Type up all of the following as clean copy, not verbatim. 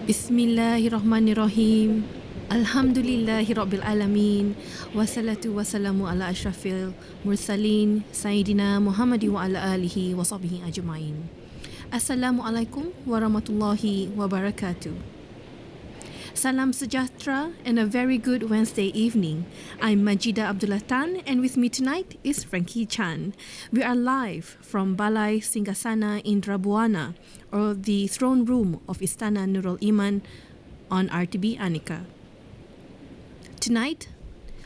Bismillahirrahmanirrahim. Alhamdulillahirabbil alamin. Wassalatu wassalamu ala asyrafil mursalin Sayyidina Muhammad wa ala alihi wa sahbihi ajmain. Assalamualaikum warahmatullahi wabarakatuh. Salam sejahtera and a very good Wednesday evening. I'm Majida Abdullah Tan, and with me tonight is Frankie Chan. We are live from Balai Singgasana Indra Buana, or the throne room of Istana Nurul Iman on RTB Anika. Tonight,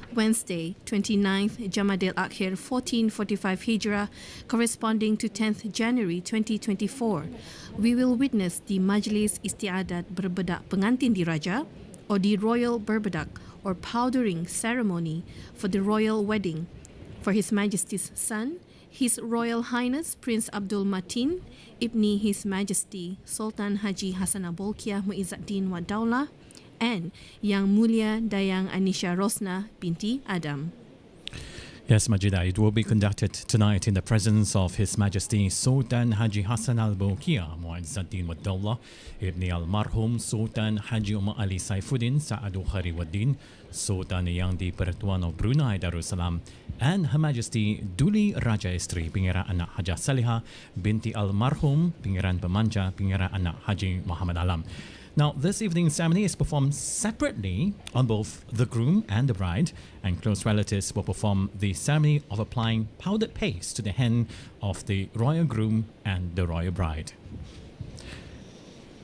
Wednesday, 29th Jamadil Akhir 1445 Hijrah, corresponding to 10th January 2024, we will witness the Majlis Istiadat Berbedak Pengantin Diraja, or the Royal Berbedak or powdering ceremony for the royal wedding for His Majesty's son, His Royal Highness Prince Abdul Mateen, ibni His Majesty Sultan Haji Hassanal Bolkiah Waddaulah, and Yang Mulia Dayang Anisha Rosnah binti Adam. Yes, Majida, it will be conducted tonight in the presence of His Majesty Sultan Haji Hassanal Bolkiah Waddaulah, ibni Almarhum Sultan Haji Ali Saifuddin Sa'adu Khariwaddin, Sultan Yang di-Pertuan of Brunei Darussalam, and Her Majesty Duli Raja Isteri Pengiran Anak Hajah Salihah binti Almarhum Pengiran Pemanja Pengiran Anak Haji Muhammad Alam. Now, this evening's ceremony is performed separately on both the groom and the bride, and close relatives will perform the ceremony of applying powdered paste to the hand of the royal groom and the royal bride.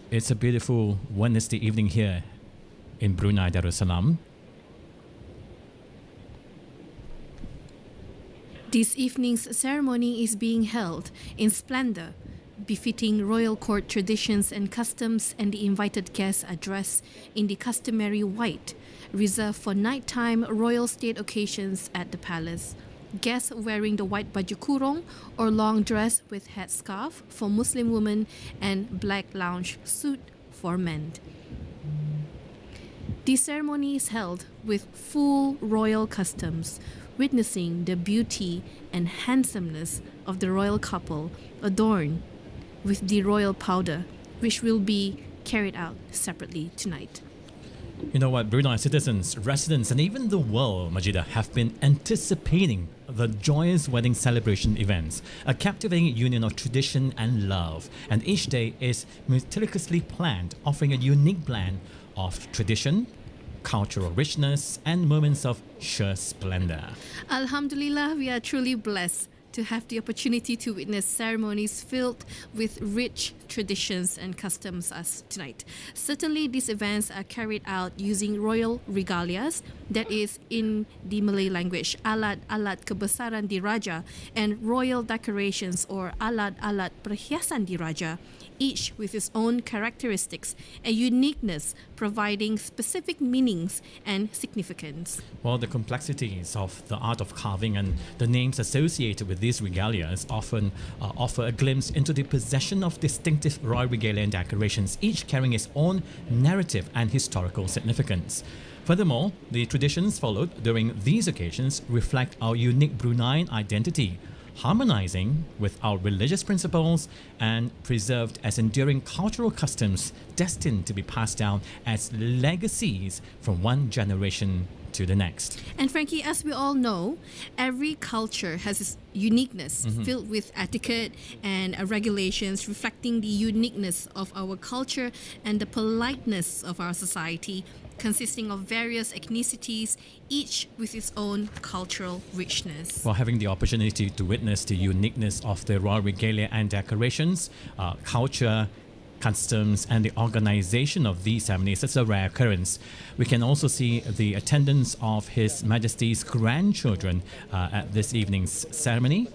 It's a beautiful Wednesday evening here in Brunei Darussalam. This evening's ceremony is being held in splendor, befitting royal court traditions and customs, and the invited guests are dressed in the customary white, reserved for nighttime royal state occasions at the palace. Guests wearing the white baju kurung or long dress with headscarf for Muslim women and black lounge suit for men. The ceremony is held with full royal customs, witnessing the beauty and handsomeness of the royal couple adorned with the royal powder, which will be carried out separately tonight. You know what, Brunei citizens, residents, and even the world, Majida, have been anticipating the joyous wedding celebration events, a captivating union of tradition and love, and each day is meticulously planned, offering a unique blend of tradition, cultural richness, and moments of sheer splendor. Alhamdulillah, we are truly blessed to have the opportunity to witness ceremonies filled with rich traditions and customs as tonight. Certainly, these events are carried out using royal regalias, that is, in the Malay language, alat-alat kebesaran diraja, and royal decorations or alat-alat perhiasan diraja, each with its own characteristics and uniqueness, providing specific meanings and significance. Well, the complexities of the art of carving and the names associated with these regalias often offer a glimpse into the possession of distinctive royal regalia and decorations, each carrying its own narrative and historical significance. Furthermore, the traditions followed during these occasions reflect our unique Bruneian identity, harmonizing with our religious principles and preserved as enduring cultural customs destined to be passed down as legacies from one generation to the next. And Frankie, as we all know, every culture has its uniqueness, filled with etiquette and regulations reflecting the uniqueness of our culture and the politeness of our society, consisting of various ethnicities, each with its own cultural richness. While having the opportunity to witness the uniqueness of the royal regalia and decorations, culture, customs, and the organization of these ceremonies is a rare occurrence. We can also see the attendance of His Majesty's grandchildren at this evening's ceremony.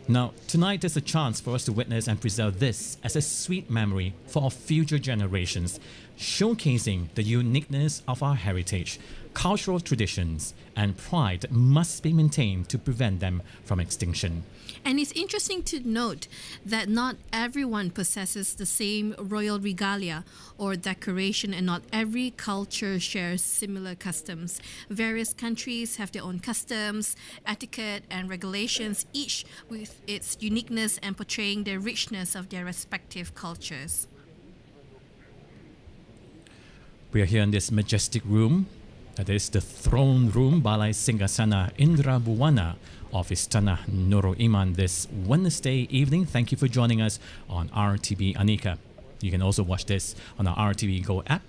Now, tonight is a chance for us to witness and preserve this as a sweet memory for our future generations, showcasing the uniqueness of our heritage. Cultural traditions and pride must be maintained to prevent them from extinction. And it's interesting to note that not everyone possesses the same royal regalia or decoration, and not every culture shares similar customs. Various countries have their own customs, etiquette, and regulations, each with its uniqueness and portraying the richness of their respective cultures. We are here in this majestic room, that is the throne room Balai Singgasana Indra Buwana of Istana Nurul Iman this Wednesday evening. Thank you for joining us on RTV Anika. You can also watch this on our RTV Go app,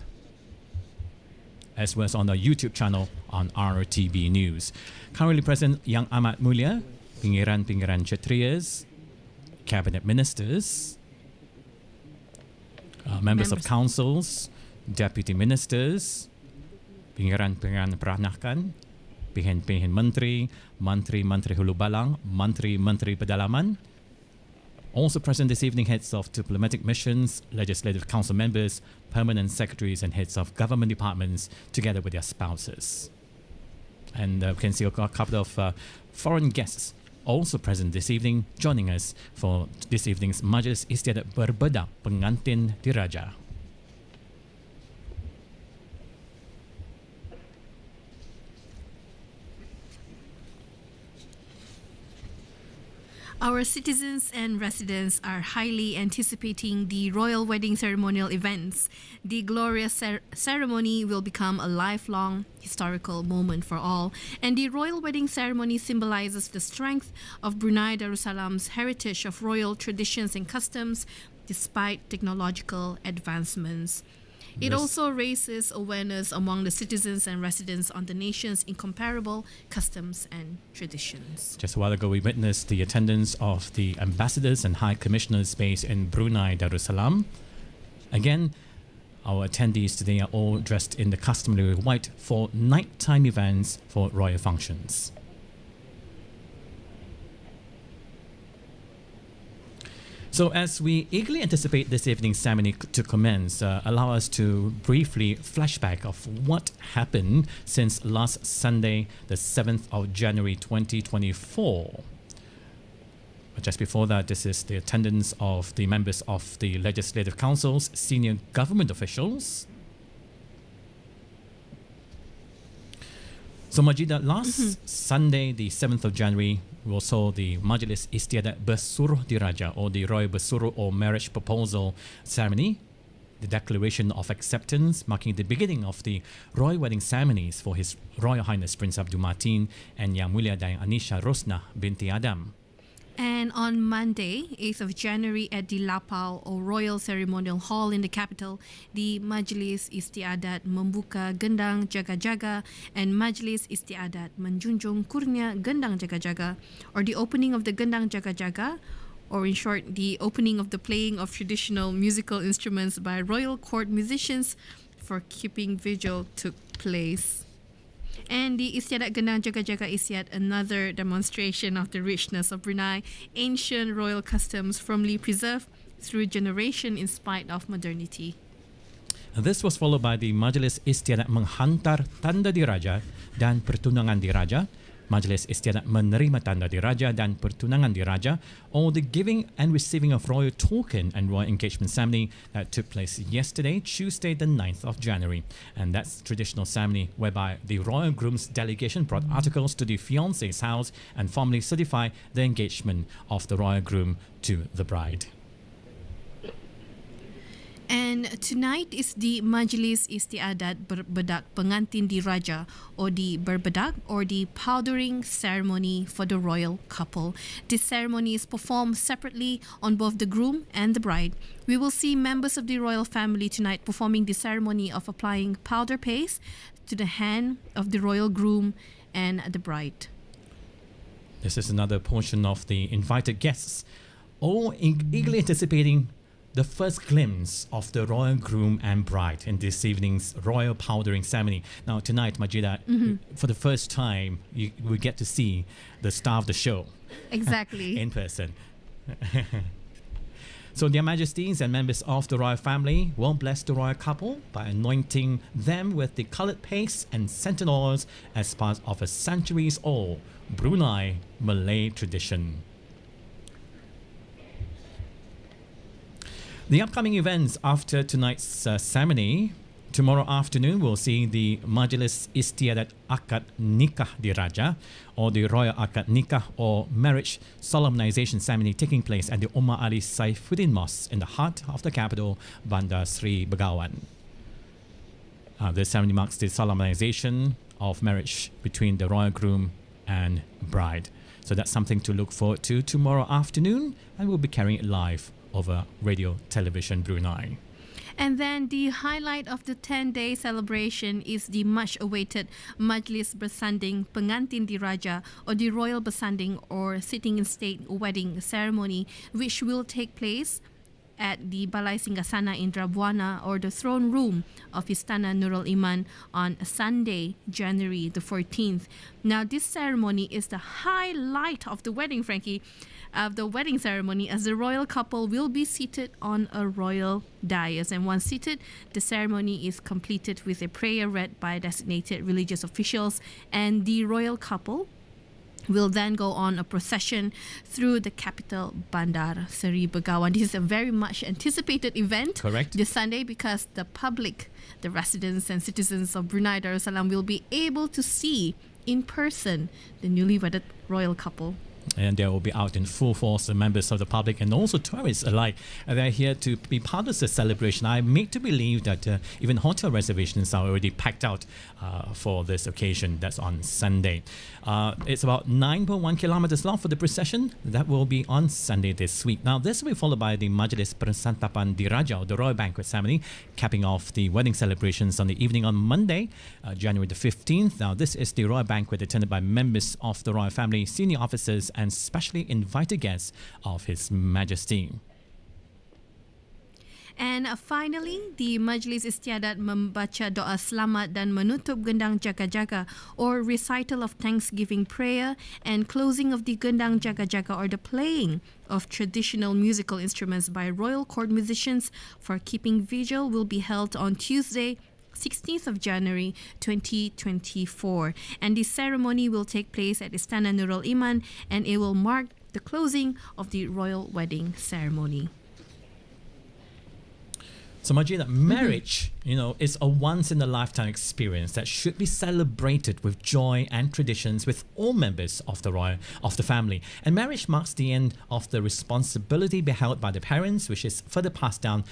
as well as on our YouTube channel on RTV News. Currently present Yang Amat Mulia, Pengiran Kshatriyas, cabinet ministers, members of councils, deputy ministers, Pengiran Peranakan, Pihen Menteri, Menteri Hulu Balang, Menteri Pedalaman. Also present this evening, heads of diplomatic missions, legislative council members, permanent secretaries and heads of government departments, together with their spouses. And we can see a couple of foreign guests also present this evening, joining us for this evening's Majlis Istiadat Berbedak Pengantin Diraja. Our citizens and residents are highly anticipating the royal wedding ceremonial events. The glorious ceremony will become a lifelong historical moment for all, and the royal wedding ceremony symbolizes the strength of Brunei Darussalam's heritage of royal traditions and customs despite technological advancements. It also raises awareness among the citizens and residents on the nation's incomparable customs and traditions. Just a while ago, we witnessed the attendance of the ambassadors and high commissioners based in Brunei Darussalam. Again, our attendees today are all dressed in the customary white for nighttime events for royal functions. So as we eagerly anticipate this evening's ceremony to commence, allow us to briefly flashback of what happened since last Sunday, the 7th of January 2024. But just before that, this is the attendance of the members of the legislative councils, senior government officials. So Majida, last Sunday, the 7th of January, we also the Majlis Istiadat Bersuruh Diraja, or the Royal Bersuruh or Marriage Proposal Ceremony, the declaration of acceptance, marking the beginning of the royal wedding ceremonies for His Royal Highness Prince Abdul Mateen and Yang Mulia Dayang Anisha Rosnah binti Adam. And on Monday, 8th of January, at the Lapau or Royal Ceremonial Hall in the capital, the Majlis Istiadat membuka gendang jaga-jaga and Majlis Istiadat menjunjung kurnia gendang jaga-jaga, or the opening of the gendang jaga-jaga, or in short, the opening of the playing of traditional musical instruments by royal court musicians for keeping vigil took place. And the Istiadat Gendang Jaga-Jaga is yet another demonstration of the richness of Brunei, ancient royal customs firmly preserved through generation in spite of modernity. This was followed by the Majlis Istiadat menghantar tanda diraja dan pertunangan diraja, Majlis Istiadat menerima tanda diraja dan pertunangan diraja, or the giving and receiving of royal token and royal engagement ceremony that took place yesterday, Tuesday the 9th of January. And that's traditional ceremony whereby the royal groom's delegation brought articles to the fiancé's house and formally certify the engagement of the royal groom to the bride. And tonight is the Majlis Istiadat Berbedak Pengantin Diraja, or the Berbedak, or the powdering ceremony for the royal couple. This ceremony is performed separately on both the groom and the bride. We will see members of the royal family tonight performing the ceremony of applying powder paste to the hand of the royal groom and the bride. This is another portion of the invited guests, all eagerly anticipating the first glimpse of the royal groom and bride in this evening's royal powdering ceremony. Now tonight, Majida, for the first time, we get to see the star of the show. Exactly. In person. So their majesties and members of the royal family will bless the royal couple by anointing them with the coloured paste and scented oils as part of a centuries-old Brunei Malay tradition. The upcoming events after tonight's ceremony, tomorrow afternoon we'll see the Majlis Istiadat Akad Nikah Diraja, or the Royal Akad Nikah or Marriage Solemnization Ceremony taking place at the Omar Ali Saifuddin Mosque in the heart of the capital, Bandar Seri Begawan. This ceremony marks the solemnization of marriage between the royal groom and bride. So that's something to look forward to tomorrow afternoon, and we'll be carrying it live over Radio Television Brunei. And then the highlight of the 10-day celebration is the much-awaited Majlis Bersanding Pengantin Diraja, or the Royal Bersanding or Sitting in State wedding ceremony, which will take place at the Balai Singgasana Indra Buana, or the throne room of Istana Nurul Iman, on Sunday, January the 14th. Now, this ceremony is the highlight of the wedding, Frankie, of the wedding ceremony, as the royal couple will be seated on a royal dais. And once seated, the ceremony is completed with a prayer read by designated religious officials, and the royal couple will then go on a procession through the capital Bandar Seri Begawan. This is a very much anticipated event. Correct. This Sunday, because the public, the residents and citizens of Brunei Darussalam, will be able to see in person the newly wedded royal couple. And they will be out in full force, the members of the public and also tourists alike. And they're here to be part of the celebration. I make to believe that even hotel reservations are already packed out for this occasion. That's on Sunday. It's about 9.1 kilometers long for the procession. That will be on Sunday this week. Now, this will be followed by the Majlis Persantapan Diraja, or the Royal Banquet Ceremony, capping off the wedding celebrations on the evening on Monday, January the 15th. Now, this is the Royal Banquet attended by members of the royal family, senior officers, and specially invited guests of His Majesty. And finally, the Majlis Istiadat membaca doa selamat dan menutup gendang jaga-jaga, or recital of thanksgiving prayer, and closing of the gendang jaga-jaga, or the playing of traditional musical instruments by royal court musicians for keeping vigil, will be held on Tuesday, 16th of January 2024. And the ceremony will take place at Istana Nurul Iman, and it will mark the closing of the royal wedding ceremony. So, Majida, marriage, is a once-in-a-lifetime experience that should be celebrated with joy and traditions with all members of the family. And marriage marks the end of the responsibility beheld by the parents, which is further passed down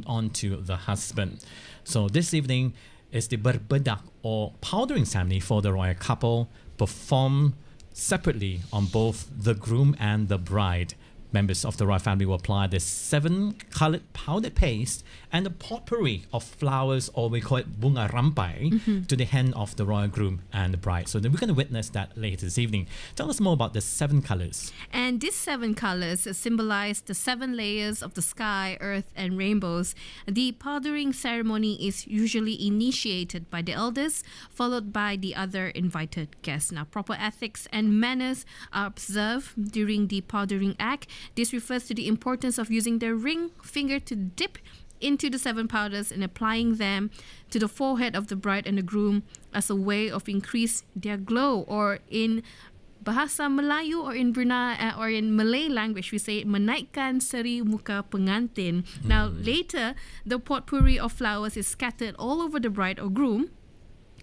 onto the husband. So, this evening is the Berbedak, or powdering ceremony for the royal couple, performed separately on both the groom and the bride. Members of the royal family will apply the 7-coloured powdered paste and a potpourri of flowers, or we call it bunga rampai, to the hand of the royal groom and the bride. So then we're going to witness that later this evening. Tell us more about the 7 colours. And these 7 colours symbolize the 7 layers of the sky, earth, and rainbows. The powdering ceremony is usually initiated by the elders, followed by the other invited guests. Now, proper ethics and manners are observed during the powdering act. This refers to the importance of using the ring finger to dip into the 7 powders and applying them to the forehead of the bride and the groom as a way of increase their glow, or in Bahasa Melayu, or in Brunei, or in Malay language, we say menaikkan seri muka pengantin. Now, later, the potpourri of flowers is scattered all over the bride or groom,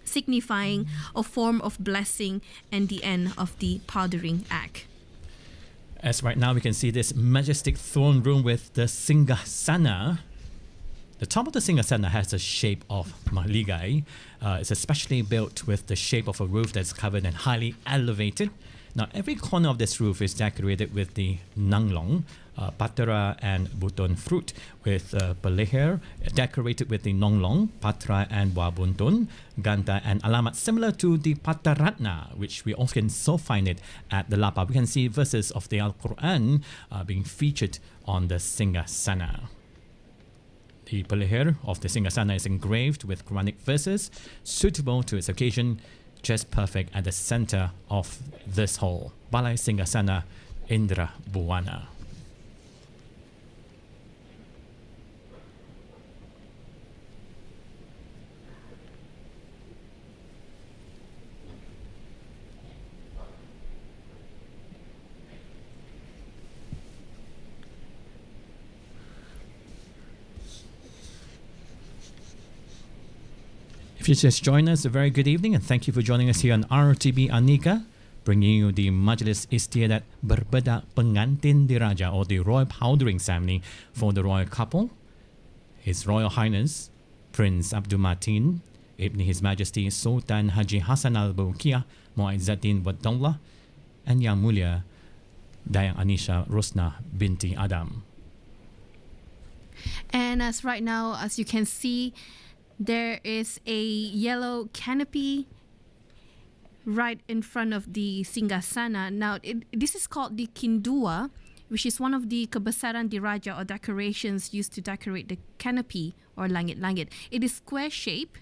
signifying a form of blessing and the end of the powdering act. As right now we can see this majestic throne room with the Singgasana. The top of the Singgasana has the shape of maligai. It's especially built with the shape of a roof that's covered and highly elevated. Now, every corner of this roof is decorated with the nanglong, patera and buton fruit, with peleher decorated with the nonglong, patra and buah buntun, ganta and alamat, similar to the pataratna, which we also find it at the Lapa. We can see verses of the Al-Quran being featured on the Singgasana. The peleher of the Singgasana is engraved with Quranic verses suitable to its occasion, just perfect at the center of this hall. Balai Singgasana Indra Buana. If you just joined us, a very good evening, and thank you for joining us here on RTB Anika, bringing you the Majlis Istiadat Berbedak Pengantin Diraja, or the Royal Powdering Ceremony for the royal couple, His Royal Highness Prince Abdul Mateen, ibni His Majesty Sultan Haji Hassanal Bolkiah Mu'izzaddin Waddaulah, and Yang Mulia Dayang Anisha Rosnah binti Adam. And as right now, as you can see, there is a yellow canopy right in front of the Singgasana. Now, this is called the Kindua, which is one of the kebesaran diraja or decorations used to decorate the canopy or langit-langit. It is square shape.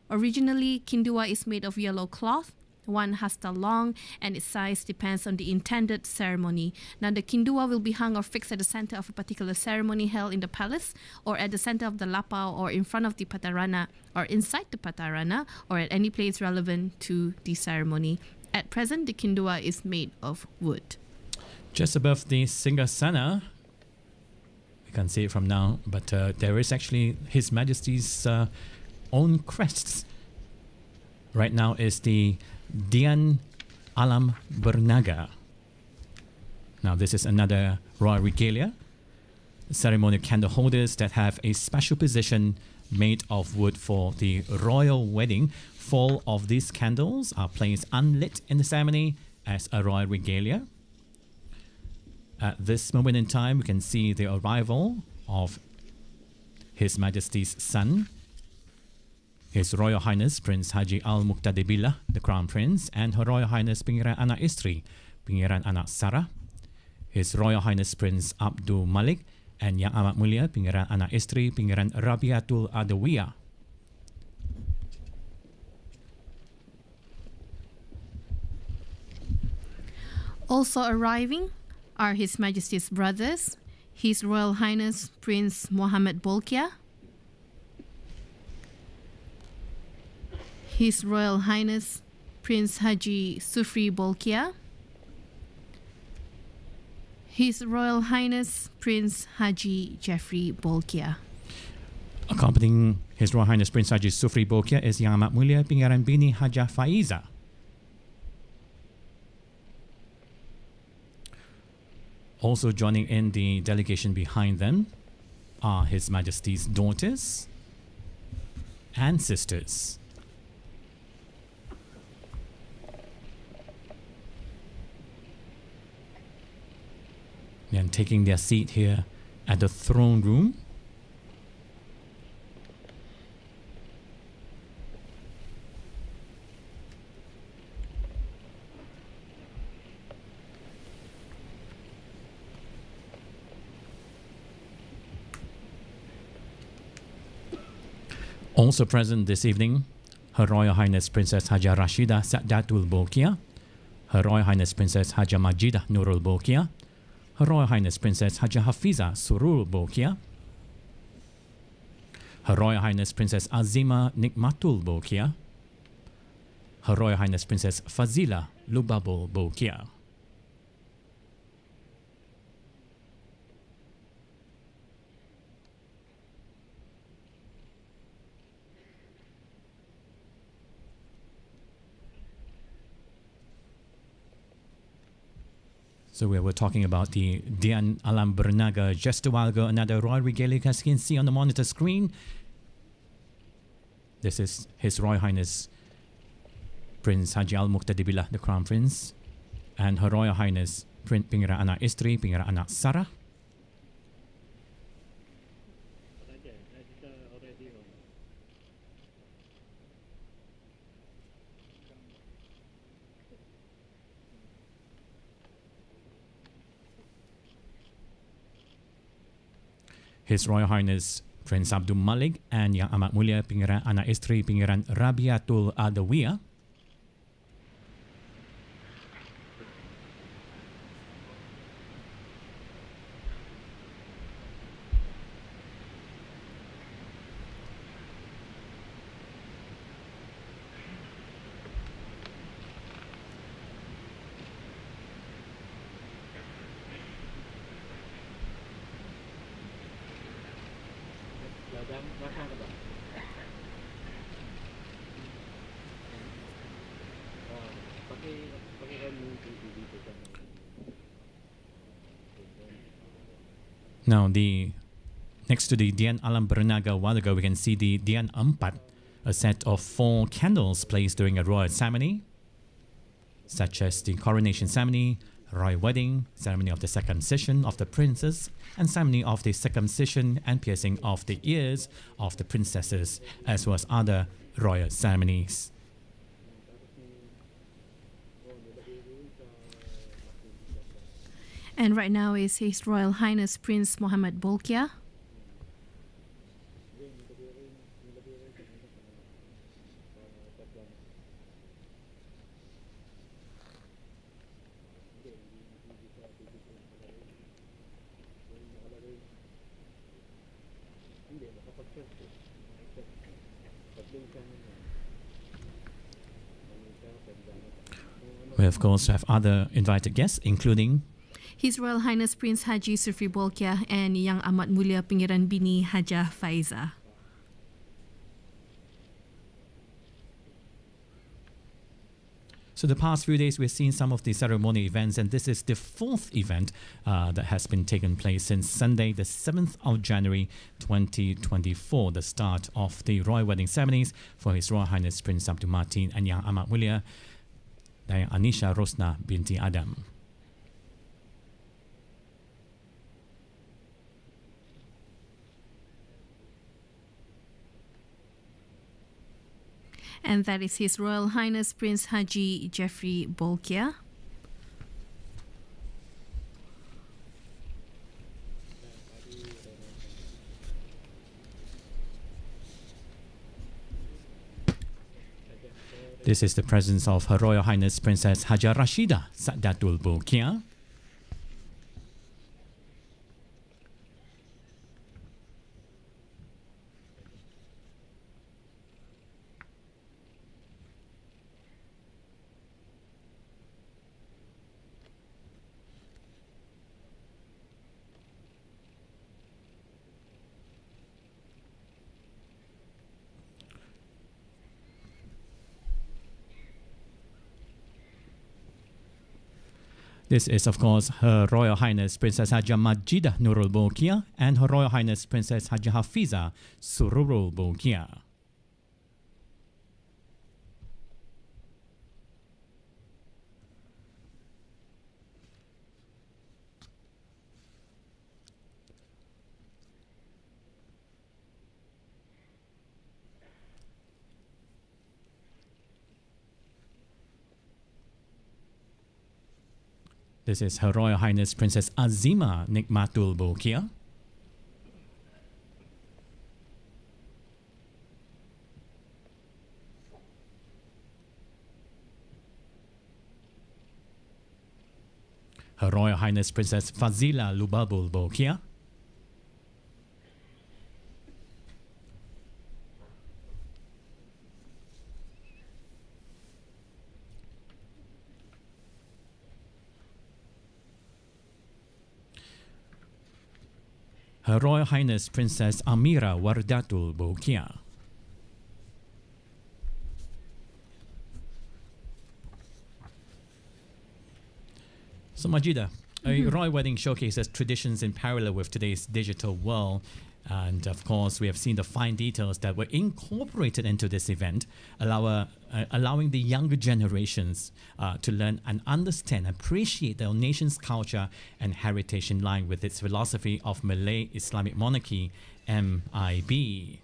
Originally, Kindua is made of yellow cloth, 1 hasta long, and its size depends on the intended ceremony. Now, the Kindua will be hung or fixed at the center of a particular ceremony held in the palace, or at the center of the lapau, or in front of the patarana, or inside the patarana, or at any place relevant to the ceremony. At present, the Kindua is made of wood. Just above the Singgasana, we can see it from now, but there is actually His Majesty's own crests. Right now is the Dian Alam Bernaga. Now this is another royal regalia. Ceremonial candle holders that have a special position made of wood for the royal wedding. 4 of these candles are placed unlit in the ceremony as a royal regalia. At this moment in time, we can see the arrival of His Majesty's son, His Royal Highness Prince Haji Al-Muqtadibillah, the Crown Prince, and Her Royal Highness Pengiran Anak Isteri, Pengiran Anak Sarah, His Royal Highness Prince Abdul Malik, and Yang Amat Mulia Pengiran Anak Isteri, Pengiran Rabiatul Adawiyah. Also arriving are His Majesty's brothers, His Royal Highness Prince Muhammad Bolkiah, His Royal Highness Prince Haji Sufri Bolkiah, His Royal Highness Prince Haji Jeffrey Bolkiah. Accompanying His Royal Highness Prince Haji Sufri Bolkiah is Yang Amat Mulia Pengiran Bini Haja Faiza. Also joining in the delegation behind them are His Majesty's daughters and sisters. And taking their seat here at the throne room. Also present this evening, Her Royal Highness Princess Haja Rashida Sa'datul Bolkiah, Her Royal Highness Princess Haja Majidah Nurul Bolkiah, Her Royal Highness Princess Haja Hafiza Surul Bolkiah, Her Royal Highness Princess Azima Nikmatul Bolkiah, Her Royal Highness Princess Fazila Lubabul Bolkiah. So we were talking about the Dian Alam Bernaga just a while ago, another royal regalia, as you can see on the monitor screen. This is His Royal Highness Prince Haji Al-Muqtadibillah, the Crown Prince, and Her Royal Highness Prince Pengiran Anak Isteri, Pengiran Anak Sarah. His Royal Highness Prince Abdul Malik and Yang Amat Mulia Pengiran Anak Isteri Pengiran Rabiatul Adawiyah. Now, next to the Dian Alam Bernaga, a while ago, we can see the Dian Empat, a set of 4 candles placed during a royal ceremony, such as the coronation ceremony, royal wedding, ceremony of the circumcision of the princess, and ceremony of the circumcision and piercing of the ears of the princesses, as well as other royal ceremonies. And right now is His Royal Highness Prince Mohammed Bolkiah. We of course have other invited guests, including His Royal Highness Prince Haji Seri Bolkiah and Yang Amat Mulia Pengiran Bini Hajah Faiza. So the past few days we've seen some of the ceremonial events, and this is the 4th event that has been taken place since Sunday the 7th of January 2024, the start of the royal wedding ceremonies for His Royal Highness Prince Abdul Mateen and Yang Amat Mulia Dayang Anisha Rosnah binti Adam. And that is His Royal Highness Prince Haji Jeffrey Bolkiah. This is the presence of Her Royal Highness Princess Hajar Rashida Sa'datul Bolkiah. This is, of course, Her Royal Highness Princess Hajah Majidah Nurul Bolkiah and Her Royal Highness Princess Hajah Hafiza Sururul Bolkiah. This is Her Royal Highness Princess Azima Nikmatul Bolkiah. Her Royal Highness Princess Fazila Lubabul Bolkiah. Her Royal Highness Princess Amira Wardatul Bolkiah. So Majida, a royal wedding showcases traditions in parallel with today's digital world. And of course, we have seen the fine details that were incorporated into this event, allowing the younger generations to learn and understand, appreciate their nation's culture and heritage in line with its philosophy of Malay Islamic Monarchy, MIB.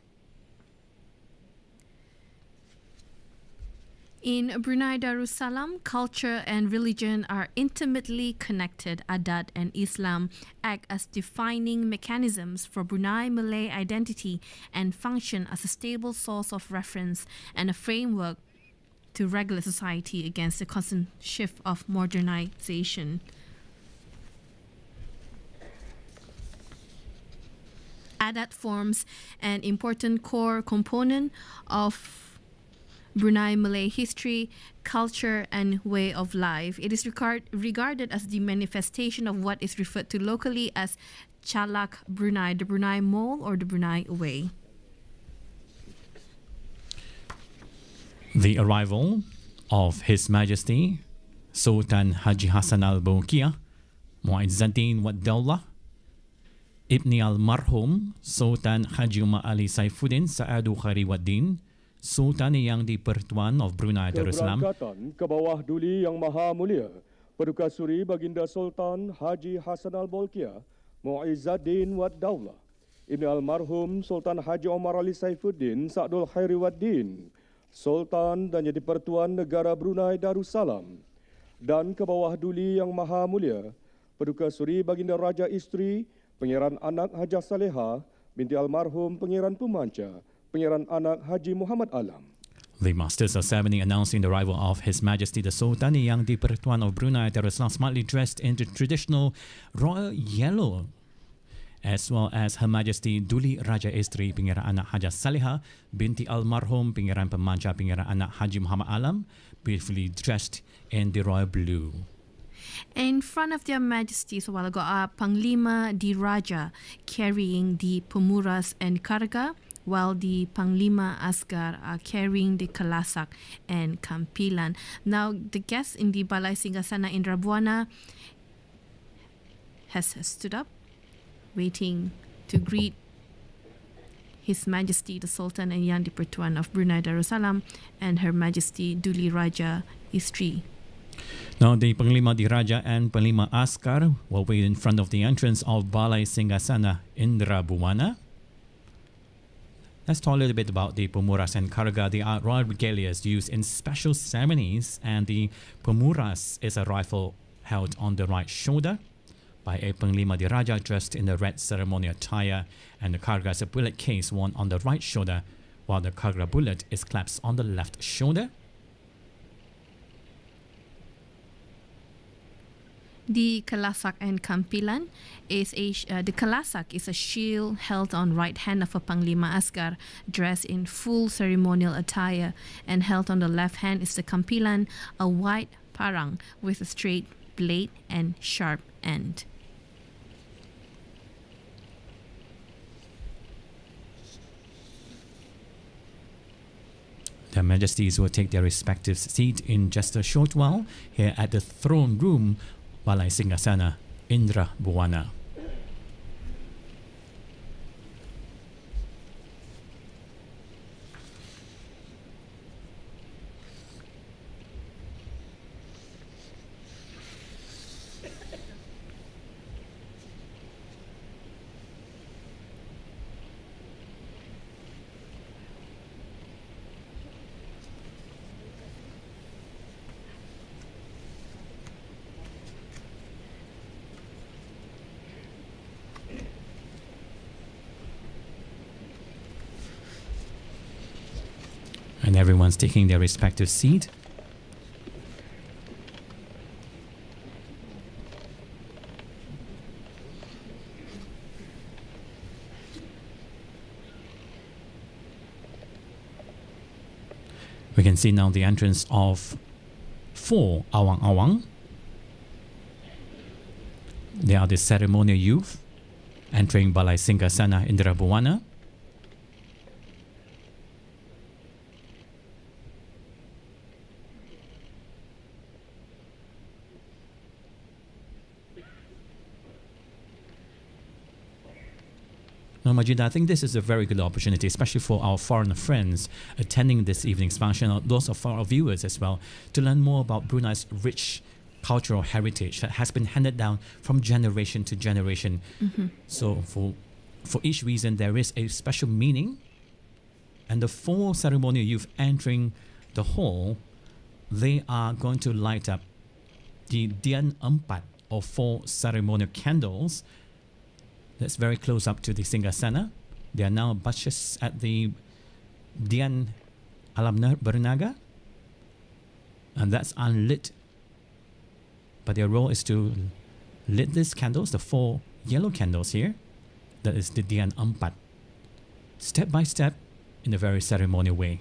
In Brunei Darussalam, culture and religion are intimately connected. Adat and Islam act as defining mechanisms for Brunei Malay identity and function as a stable source of reference and a framework to regulate society against the constant shift of modernization. Adat forms an important core component of Brunei Malay history, culture, and way of life. It is regarded as the manifestation of what is referred to locally as Chalak Brunei, the Brunei Mole or the Brunei Way. The arrival of His Majesty Sultan Haji Hassanal Bolkiah, Mu'izzaddin Waddaulah, ibni al-marhum Sultan Haji Umar Ali Saifuddin Sa'adu Khari Waddin, Sultan Yang di-Pertuan of Brunei Darussalam, Keberangkatan Kebawah Duli yang Maha Mulia, Paduka Seri Baginda Sultan Haji Hassanal Bolkiah, Muizzaddin Waddaulah, ibni almarhum Sultan Haji Omar Ali Saifuddin Sa'dul Khairi Waddin, Sultan dan Jadi Pertuan Negara Brunei Darussalam, dan Kebawah Duli yang Maha Mulia, Paduka Seri Baginda Raja Isteri, Pengiran anak Hajah Saleha, binti almarhum Pengiran Pemanca, Pengiran anak Haji Muhammad Alam. The masters of ceremony announcing the arrival of His Majesty the Sultan Yang di-Pertuan of Brunei Darussalam, smartly dressed in the traditional royal yellow, as well as Her Majesty Duli Raja Isteri Pengiran anak Hajah Saleha, binti almarhum Pengiran Pemanca, Pengiran anak Haji Muhammad Alam, beautifully dressed in the royal blue. In front of their majesties a while ago are Panglima Diraja carrying the pemuras and karga, while the Panglima Asgar are carrying the kalasak and kampilan. Now, the guest in the Balai Singgasana Indra Buana has stood up, waiting to greet His Majesty the Sultan and Yang di-Pertuan of Brunei Darussalam and Her Majesty Duli Raja Isteri. Now, the Panglima Diraja and Panglima Askar will wait in front of the entrance of Balai Singgasana Indra Buana. Let's talk a little bit about the pemuras and karga. They are royal regalias used in special ceremonies, and the pemuras is a rifle held on the right shoulder by a Panglima Diraja dressed in the red ceremonial attire, and the karga is a bullet case worn on the right shoulder, while the karga bullet is clasped on the left shoulder. The kalasak and kampilan is the kalasak is a shield held on right hand of a Panglima Asgar dressed in full ceremonial attire, and held on the left hand is the kampilan, a white parang with a straight blade and sharp end. Their Majesties will take their respective seat in just a short while here at the throne room, Balai Singgasana Indra Buana. And everyone's taking their respective seat. We can see now the entrance of 4 awang-awang. They are the ceremonial youth entering Balai Singgasana Indra Buana. Now, Majid, I think this is a very good opportunity, especially for our foreign friends attending this evening's function, or those of our viewers as well, to learn more about Brunei's rich cultural heritage that has been handed down from generation to generation. Mm-hmm. So for each reason, there is a special meaning. And the 4 ceremonial youth entering the hall, they are going to light up the Dian Empat, or 4 ceremonial candles. That's very close up to the Singgasana. They are now buttressed at the Dian Alam Bernaga, and that's unlit. But their role is to lit these candles, the 4 yellow candles here. That is the Dian Empat, step by step, in a very ceremonial way.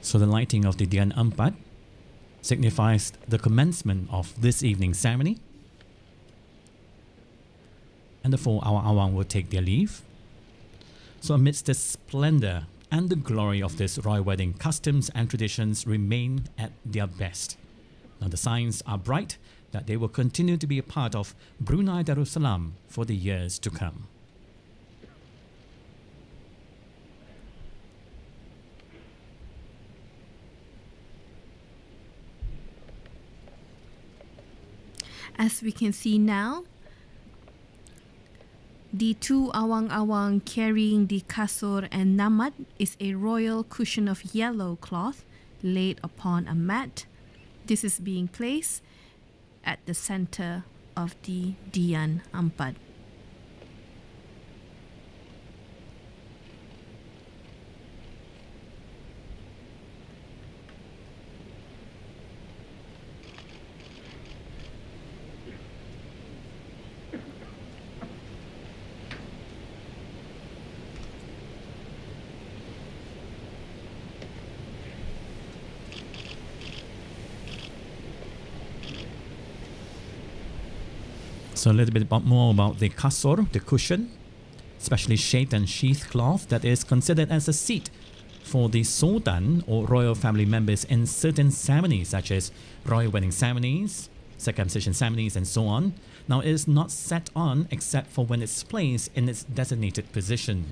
So the lighting of the Dian Empat signifies the commencement of this evening's ceremony. And the 4 awang-awang will take their leave. So amidst the splendor and the glory of this royal wedding customs and traditions remain at their best. Now the signs are bright that they will continue to be a part of Brunei Darussalam for the years to come. As we can see now, the two awang-awang carrying the kasur and namat is a royal cushion of yellow cloth laid upon a mat. This is being placed at the center of the Dian Ampat. So a little bit more about the kasur, the cushion, specially shaped and sheath cloth that is considered as a seat for the Sultan or royal family members in certain ceremonies such as royal wedding ceremonies, circumcision ceremonies and so on. Now it is not set on except for when it's placed in its designated position.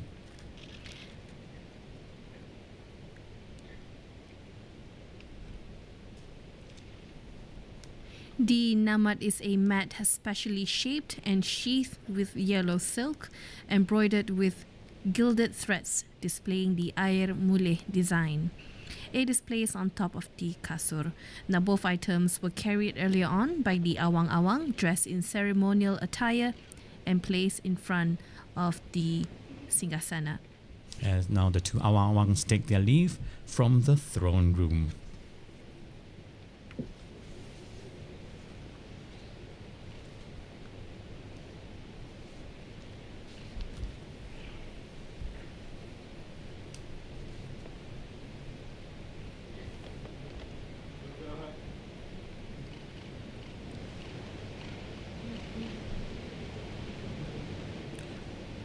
The namat is a mat specially shaped and sheathed with yellow silk, embroidered with gilded threads, displaying the air muleh design. It is placed on top of the kasur. Now both items were carried earlier on by the awang-awang dressed in ceremonial attire and placed in front of the singgasana. As now the two awang-awangs take their leave from the throne room.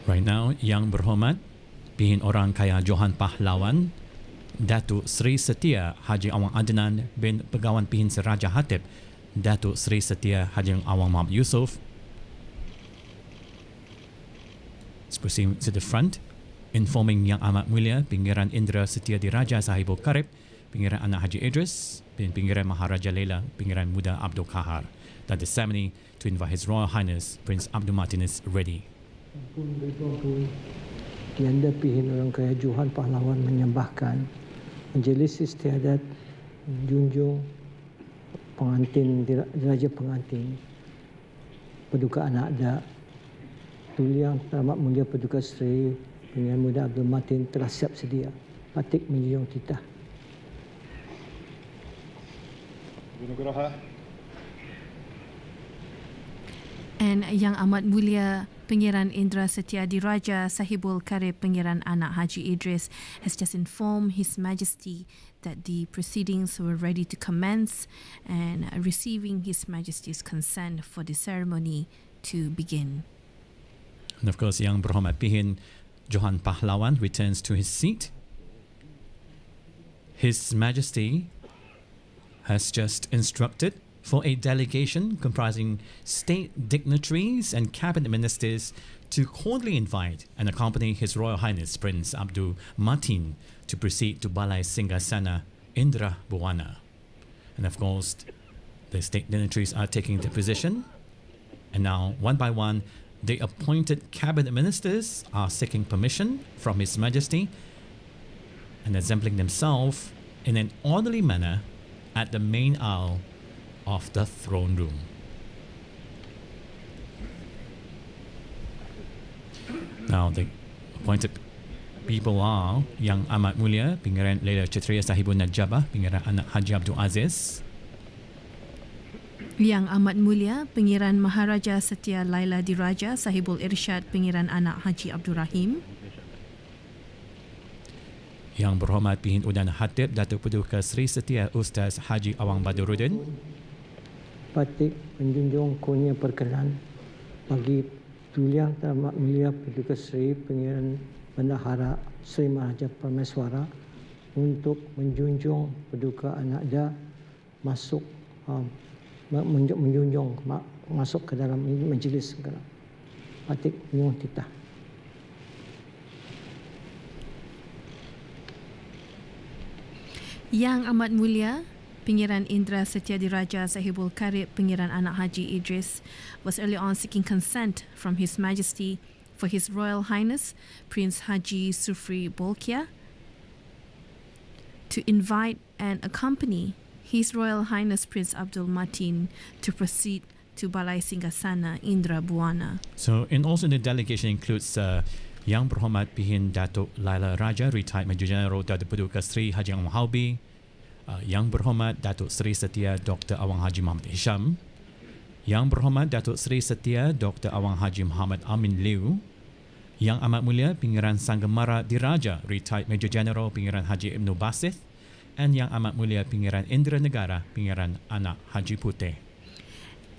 Right now, Yang Berhormat, Pihin Orang Kaya Johan Pahlawan, Datuk Seri Setia Haji Awang Adnan bin Pegawan Pihin Seraja Hatip, Datuk Seri Setia Haji Awang Muhammad Yusof. Let's proceed to the front, informing Yang Amat Mulia Pengiran Indra Setia Diraja Sahibul Karib, Pengiran Anak Haji Idris, bin Pengiran Maharaja Laila, Pengiran Muda Abdul Kahar, that the ceremony to invite His Royal Highness Prince Abdul Mateen is ready. Yanda Pihin Orang Kaya Johan Pahlawan menyembahkan Majlis Istiadat junjung pengantin diraja pengantin Paduka Anak Da Duli yang Teramat Mulia Paduka Seri Pengiran Muda Abdul Mateen telah siap sedia patik menjunjung titah. And Yang Amat Mulia Pengiran Indra Setia Diraja Sahibul Karib Pengiran Anak Haji Idris has just informed His Majesty that the proceedings were ready to commence and receiving His Majesty's consent for the ceremony to begin. And of course, Yang Berhormat Pihin Johan Pahlawan returns to his seat. His Majesty has just instructed for a delegation comprising state dignitaries and cabinet ministers to cordially invite and accompany His Royal Highness Prince Abdul Mateen to proceed to Balai Singgasana Indra Buwana. And of course, the state dignitaries are taking their position, and now one by one the appointed cabinet ministers are seeking permission from His Majesty and assembling themselves in an orderly manner at the main aisle of the throne room. Now the appointed people are Yang Amat Mulia Pengiran Laila Cetria Sahibul Najabah Pengiran Anak Haji Abdul Aziz, Yang Amat Mulia Pengiran Maharaja Setia Laila Diraja Sahibul Irsyad Pengiran Anak Haji Abdul Rahim, Yang Berhormat Pihin Udan Hatip Datuk Paduka Seri Setia Ustaz Haji Awang Badruddin, Patik menjunjung kurnia perkenan bagi Duli yang Teramat Mulia Paduka Seri Pengiran Bendahara Seri Maharaja Permaiswara untuk menjunjung Paduka anak dia masuk menjunjung masuk ke dalam majlis batik nyung titah. Yang Amat Mulia Pengiran Indra Setiadiraja Sahibul Karib Pengiran Anak Haji Idris was early on seeking consent from His Majesty for His Royal Highness Prince Haji Sufri Bolkiah to invite and accompany His Royal Highness Prince Abdul Mateen to proceed to Balai Singgasana Indra Buana. So, and also the delegation includes Yang Berhormat Pihin Datuk Laila Raja, retired Major General Datuk Paduka Sri Haji Awang Haubi, Yang Berhormat Datuk Sri Setia Dr. Awang Haji Muhammad Hisham, Yang Berhormat Datuk Sri Setia Dr. Awang Haji Muhammad Amin Liu, Yang Amat Mulia Pengiran Sanggamara Diraja, retired Major General Pengiran Haji Ibnu Basith, and Yang Amat Mulia Pengiran Indra Negara Pengiran Anak Haji Puteh.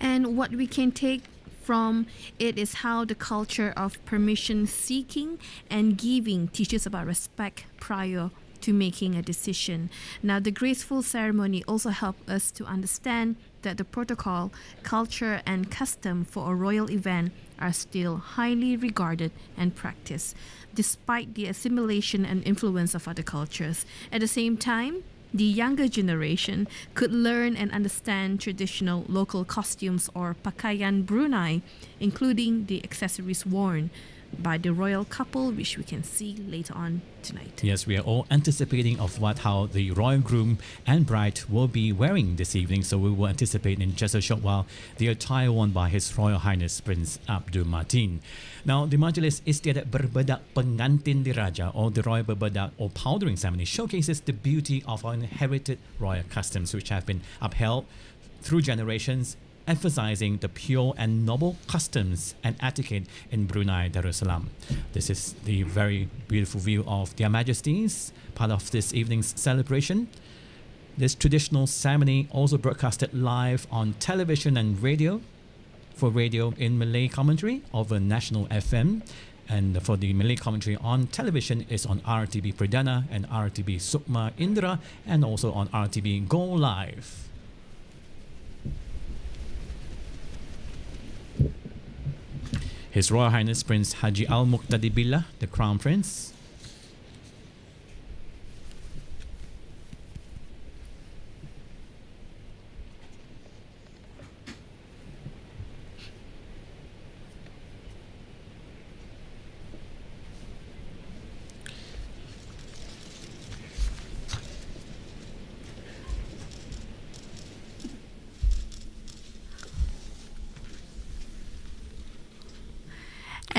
And what we can take from it is how the culture of permission seeking and giving teaches about respect prior to making a decision. Now, the graceful ceremony also helped us to understand that the protocol, culture, and custom for a royal event are still highly regarded and practiced, despite the assimilation and influence of other cultures. At the same time, the younger generation could learn and understand traditional local costumes or pakaian Brunei, including the accessories worn by the royal couple, which we can see later on tonight. Yes, we are all anticipating of how the royal groom and bride will be wearing this evening. So we will anticipate in just a short while the attire worn by His Royal Highness Prince Abdul Mateen. Now, the Majlis Istiadat Berbedak Pengantin Diraja, or the Royal Berbedak or powdering ceremony, showcases the beauty of our inherited royal customs, which have been upheld through generations, emphasizing the pure and noble customs and etiquette in Brunei Darussalam. This is the very beautiful view of Their Majesties, part of this evening's celebration. This traditional ceremony also broadcasted live on television and radio, for radio in Malay commentary over National FM, and for the Malay commentary on television is on RTB Perdana and RTB Sukma Indra, and also on RTB Go Live. His Royal Highness Prince Haji Al-Muqtadi Billah, the Crown Prince.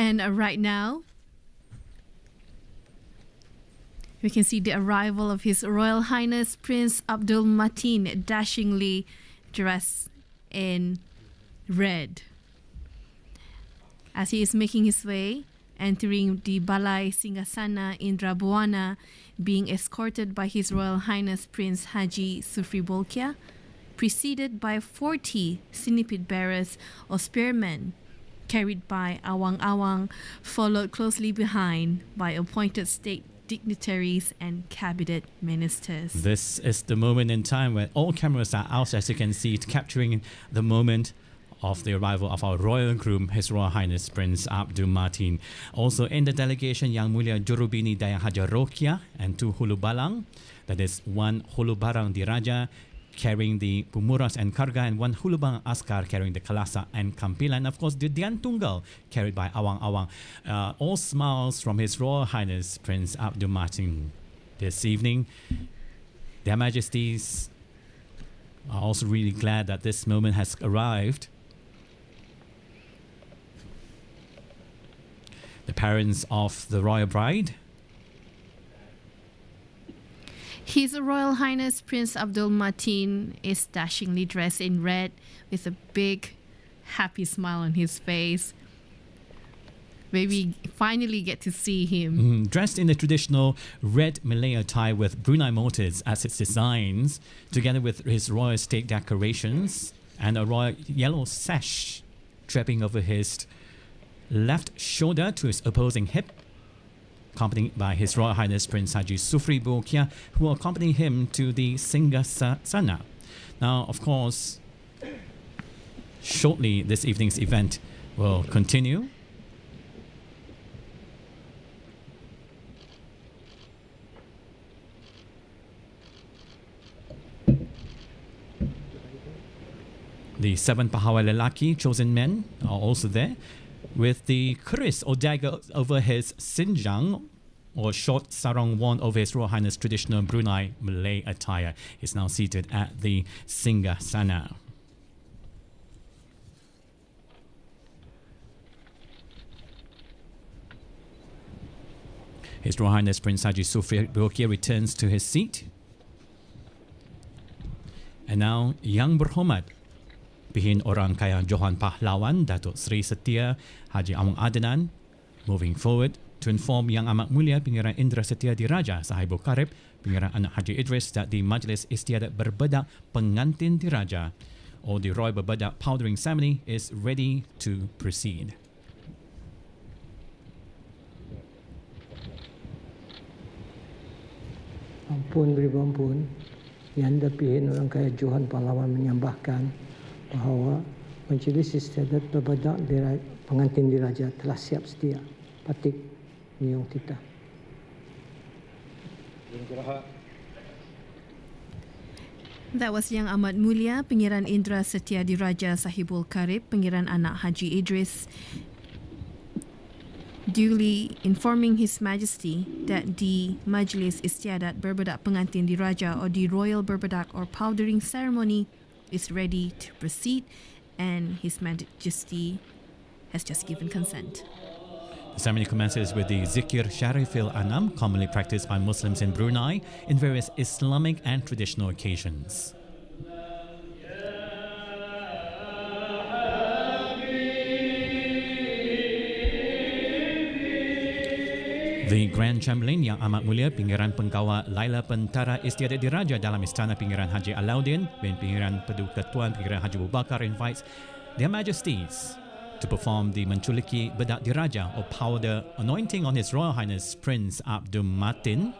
And right now, we can see the arrival of His Royal Highness Prince Abdul Mateen, dashingly dressed in red, as he is making his way, entering the Balai Singgasana Indra Buana, being escorted by His Royal Highness Prince Haji Sufri Bolkiah, preceded by 40 sinipid bearers or spearmen, carried by awang-awang, followed closely behind by appointed state dignitaries and cabinet ministers. This is the moment in time where all cameras are out, as you can see, capturing the moment of the arrival of our royal groom, His Royal Highness Prince Abdul Mateen. Also in the delegation, Yang Mulia Jurubini Dayang Haja Rokia and 2 hulu balang, that is 1 hulu barang diraja carrying the Pumuras and Karga, and 1 hulubang askar carrying the Kalasa and Kampilan, and of course the Dian Tunggal carried by Awang Awang. All smiles from His Royal Highness Prince Abdul Mateen. This evening, Their Majesties are also really glad that this moment has arrived. The parents of the royal bride, His Royal Highness Prince Abdul Mateen is dashingly dressed in red with a big, happy smile on his face. Maybe finally get to see him. Dressed in the traditional red Malay attire with Brunei motifs as its designs, together with his royal state decorations and a royal yellow sash draping over his left shoulder to his opposing hip, accompanied by His Royal Highness Prince Haji Sufri Bolkiah, who will accompany him to the Singgasana. Now, of course, shortly this evening's event will continue. The 7 pahawai lelaki, chosen men, are also there, with the keris or dagger over his sinjang, or short sarong worn over His Royal Highness traditional Brunei Malay attire. He's now seated at the Singgasana. His Royal Highness Prince Haji Sufri Bolkiah returns to his seat. And now, Yang Berhormat Pihin Orang Kaya Johan Pahlawan Datuk Seri Setia Haji Amung Adnan moving forward to inform Yang Amat Mulia Pengiran Indra Setia Diraja Sahibul Karib Pengiran Anak Haji Idris that the Majlis Istiadat Berbedak Pengantin Diraja, or the Royal Berbedak Powdering Ceremony, is ready to proceed. Ampun beri ampun, Yang Pihin Orang Kaya Johan Pahlawan menyambahkan bahawa Majlis Istiadat Berbedak Pengantin Diraja telah siap sedia. Patik Niong Tita. That was Yang Amat Mulia, Pengiran Indra Setia Diraja Sahibul Karib, Pengiran Anak Haji Idris, duly informing His Majesty that the Majlis Istiadat Berbedak Pengantin Diraja, or the Royal Berbedak or Powdering Ceremony, is ready to proceed, and His Majesty has just given consent. The ceremony commences with the Zikir Sharifil Anam, commonly practiced by Muslims in Brunei in various Islamic and traditional occasions. The Grand Chamberlain Yang Amat Mulia Pengiran Penggawa Laila Pentara Istiadat Diraja dalam Istana Pengiran Haji Alauddin bin Pengiran Paduka Tuan Pengiran Haji Abu Bakar invites Their Majesties to perform the Menculiki Bedak Diraja or powder anointing on His Royal Highness Prince Abdul Mateen.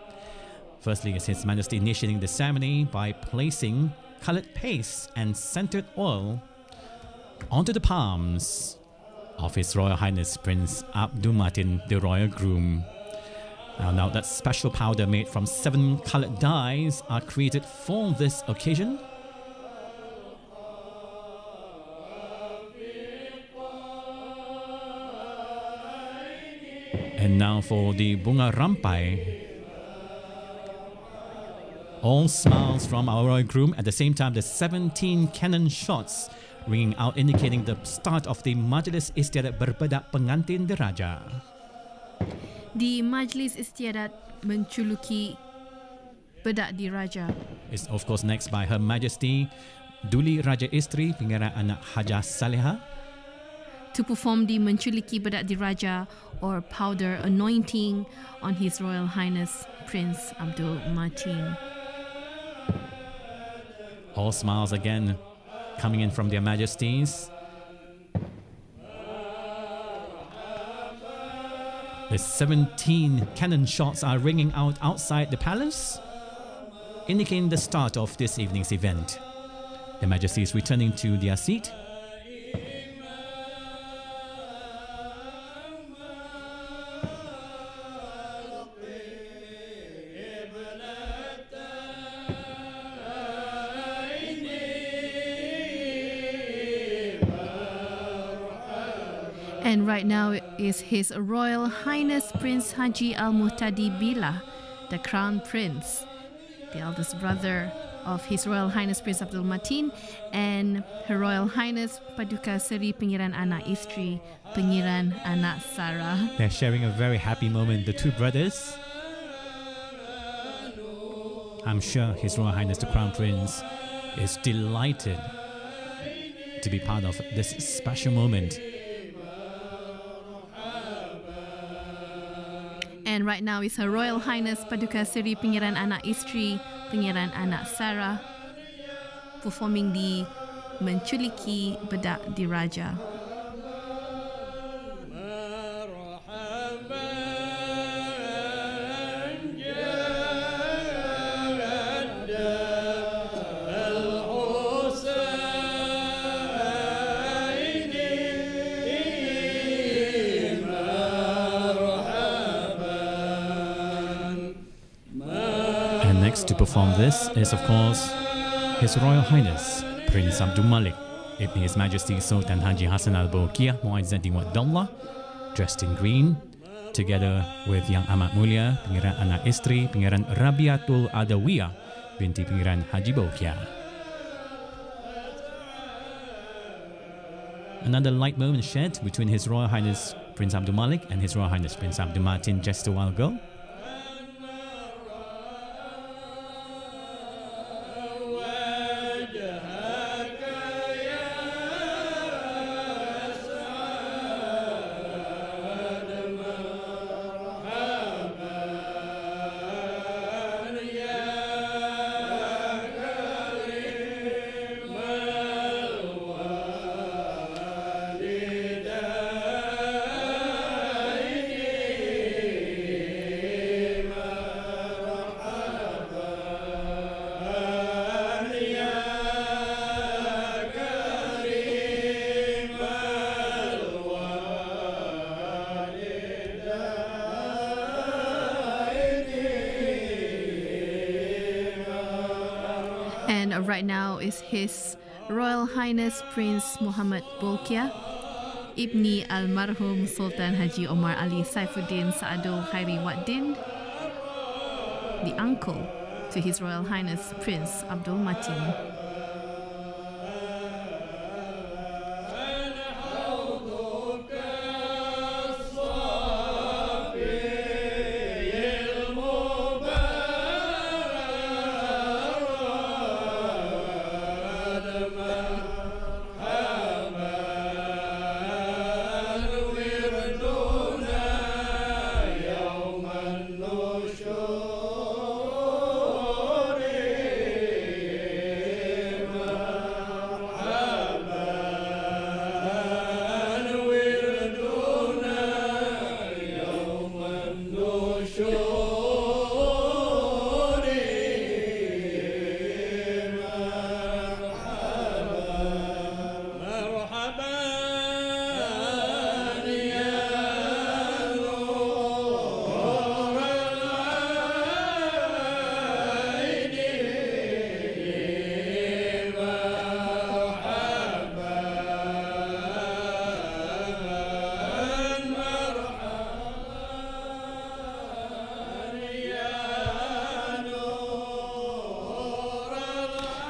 Firstly is His Majesty initiating the ceremony by placing coloured paste and scented oil onto the palms of His Royal Highness Prince Abdul Mateen, the Royal Groom. Now that special powder made from 7 coloured dyes are created for this occasion. And now for the Bunga Rampai. All smiles from our Royal Groom. At the same time, the 17 cannon shots ringing out, indicating the start of the Majlis Istiadat Berbedak Pengantin Diraja. The Majlis Istiadat Menjuluki Bedak Diraja is of course next by Her Majesty Duli Raja Isteri Pengiran Anak Hajah Saleha to perform the Menculiki Bedak Diraja or powder anointing on His Royal Highness Prince Abdul Mateen. All smiles again coming in from Their Majesties. The 17 cannon shots are ringing out outside the palace, indicating the start of this evening's event. Their Majesties returning to their seat. And right now is His Royal Highness Prince Haji Al-Muhtadi Billah, the Crown Prince, the eldest brother of His Royal Highness Prince Abdul Mateen, and Her Royal Highness Paduka Seri Pengiran Anak Isteri Pengiran Anak Sarah. They're sharing a very happy moment, the two brothers. I'm sure His Royal Highness the Crown Prince is delighted to be part of this special moment. And right now is Her Royal Highness Paduka Seri Pengiran Anak Isteri Pengiran Anak Sarah performing the Menculiki Bedak Diraja. to perform this is, of course, His Royal Highness Prince Abdul Malik, ibni His Majesty Sultan Haji Hassanal Bolkiah Muizzaddin Waddaulah, dressed in green, together with Yang Amat Mulia, Pengiran Anak Isteri, Pengiran Rabiatul Adawiyah, binti Pengiran Haji Bolkiah. Another light moment shared between His Royal Highness Prince Abdul Malik and His Royal Highness Prince Abdul Mateen just a while ago. And right now is His Royal Highness Prince Muhammad Bolkiah, ibni almarhum Sultan Haji Omar Ali Saifuddin Saadul Khairi Waddin, the uncle to His Royal Highness Prince Abdul Mateen.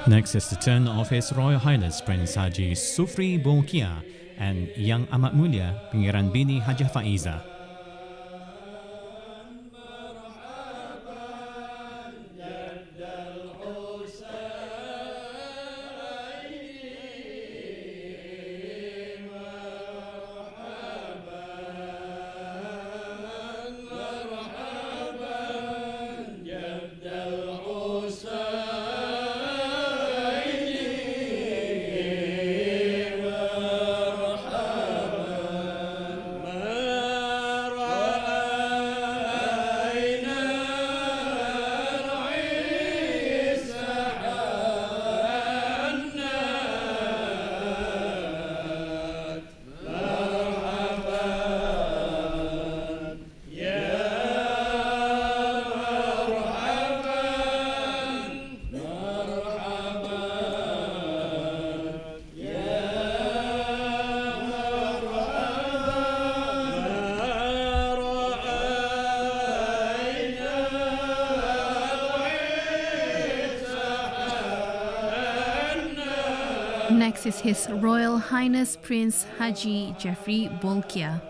Next is the turn of His Royal Highness Prince Haji Sufri Bolkiah and Yang Amat Mulia Pengiran Bini Hajah Faiza. Next is His Royal Highness Prince Haji Jeffrey Bolkiah.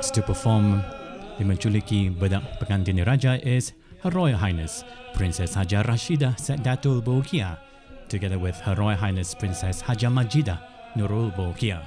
Next to perform the menculiki bedak pengantin Raja is Her Royal Highness Princess Hajar Rashidah Sa'datul Bolkiah, together with Her Royal Highness Princess Hajar Majidah Nurul Bolkiah.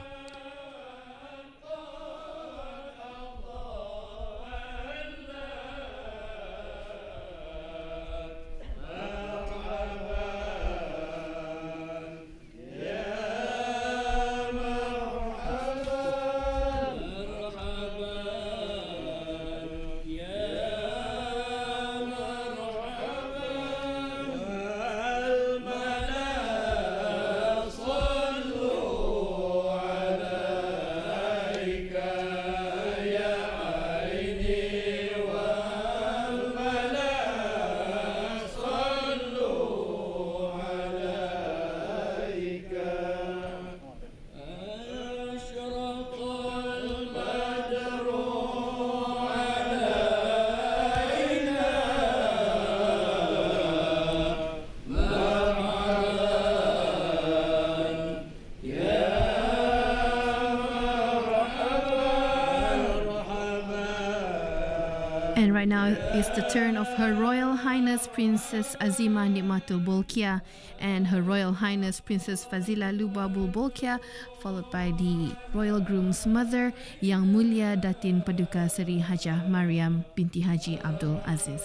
And right now is the turn of Her Royal Highness Princess Azimah Nikmatul Bolkiah and Her Royal Highness Princess Fazila Lubabul Bolkiah, followed by the Royal Groom's mother, Yang Mulia Datin Paduka Seri Hajah Mariam binti Haji Abdul Aziz.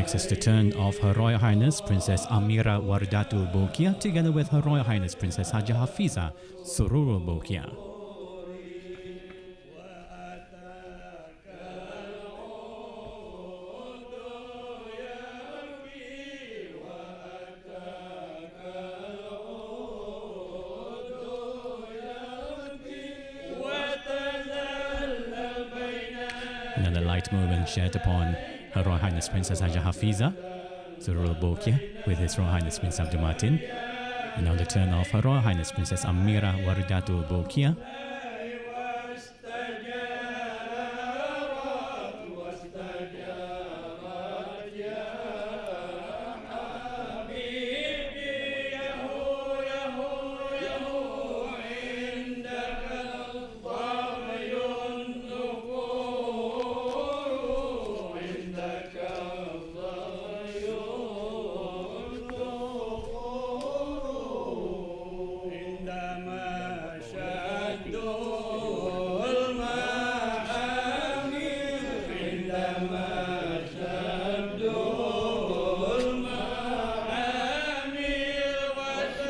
Next is the turn of Her Royal Highness Princess Amira Wardatul Bolkiah, together with Her Royal Highness Princess Haja Hafiza Sururul Bolkiah. Another light movement shared upon Her Royal Highness Princess Haja Hafiza Sururul Bolkiah with His Royal Highness Prince Abdul Mateen. And now the turn of Her Royal Highness Princess Amira Wardatul Bolkiah.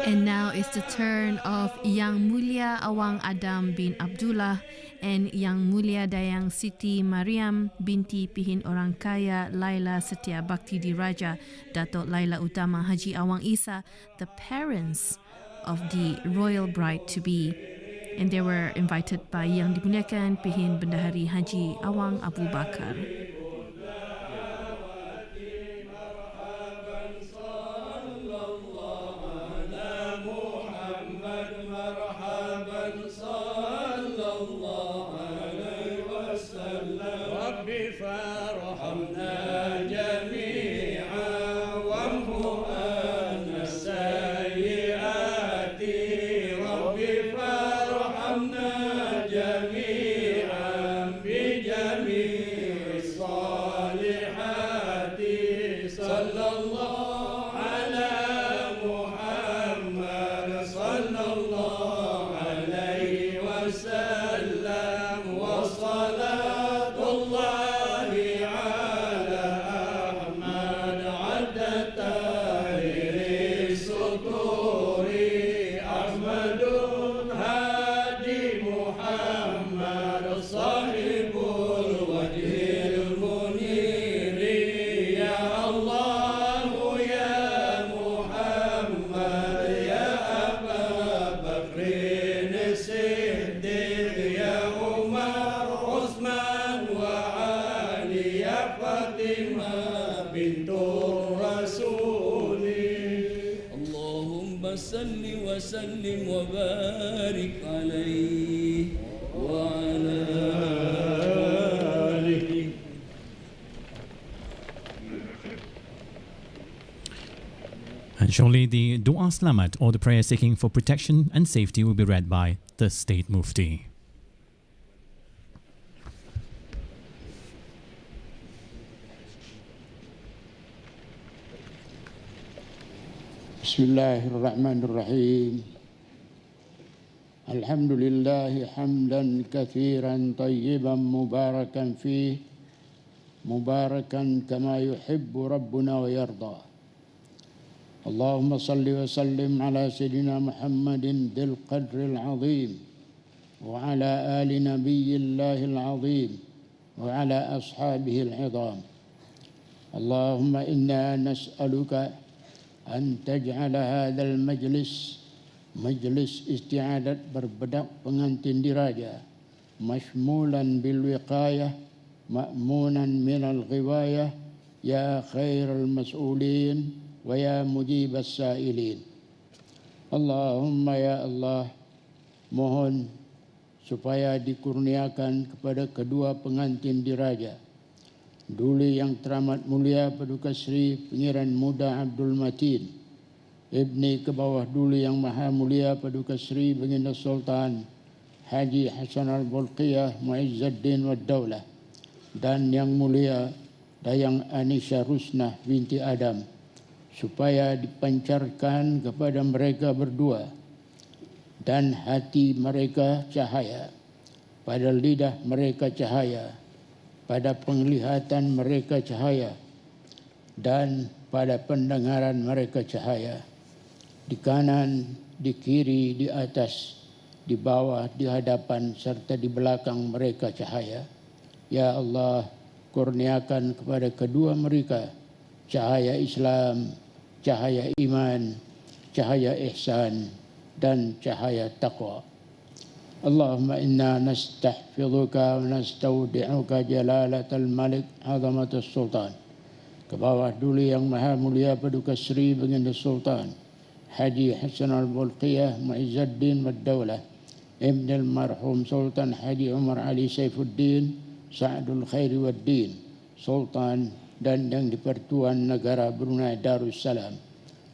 And now is the turn of Yang Mulia Awang Adam bin Abdullah and Yang Mulia Dayang Siti Mariam binti Pihin Orang Kaya Laila Setia Bakti Diraja Datuk Laila Utama Haji Awang Isa, the parents of the royal bride-to-be. And they were invited by Yang Dimuliakan Pihin Bendahari Haji Awang Abu Bakar. مرحبا فارحمنا جميعا وامحو عنا السيئات رب فارحمنا جميعا بجميع الصالحات صلى الله على محمد صلى الله عليه وسلم وصلاة الله على أحمد عد الطاهر السطور أحمد هادي محمد صاحب الوجه المنير يا الله يا محمد يا أبا بكر الصديق يا عمر عثمان وعلي يا فاطمة بنت الرسول اللهم صل وسلم وبارك عليه وعلى آله. And shortly the Dua Selamat or the prayer seeking for protection and safety will be read by the State Mufti. بسم الله الرحمن الرحيم الحمد لله حمدا كثيرا طيبا مباركا فيه مباركا كما يحب ربنا ويرضى اللهم صل وسلم على سيدنا محمد ذي القدر العظيم وعلى آل نبي الله العظيم وعلى أصحابه العظام اللهم إنا نسألك أن تجعل هذا المجلس مجلس استعادة بربدك pengantin diraja مشمولا بالوقاية مأمونا من الغواية يا خير المسؤولين ويا مجيب السائلين اللهم ya Allah mohon supaya dikurniakan kepada kedua pengantin diraja Duli yang teramat mulia Paduka Seri Pengiran Muda Abdul Mateen ibni Kebawah Duli yang Maha Mulia Paduka Seri Baginda Sultan Haji Hassanal Bolkiah Muizzuddin Waddaulah dan yang mulia Dayang Anisha Rosnah binti Adam supaya dipancarkan kepada mereka berdua dan hati mereka cahaya pada lidah mereka cahaya pada penglihatan mereka cahaya dan pada pendengaran mereka cahaya di kanan, di kiri, di atas, di bawah, di hadapan serta di belakang mereka cahaya. Ya Allah, kurniakan kepada kedua mereka cahaya Islam, cahaya iman, cahaya ihsan dan cahaya taqwa. Allahumma inna nastahfizuka wa nastaudi'uka jalalatal malik azamatul sultan Kebawah Duli yang Maha Mulia Paduka Seri Baginda Sultan Haji Hassanal Bolkiah Muizzuddin Waddaulah ibni almarhum Sultan Haji Umar Ali Saifuddin Sa'adul Khairi Waddin Sultan dan yang di-Pertuan Negara Brunei Darussalam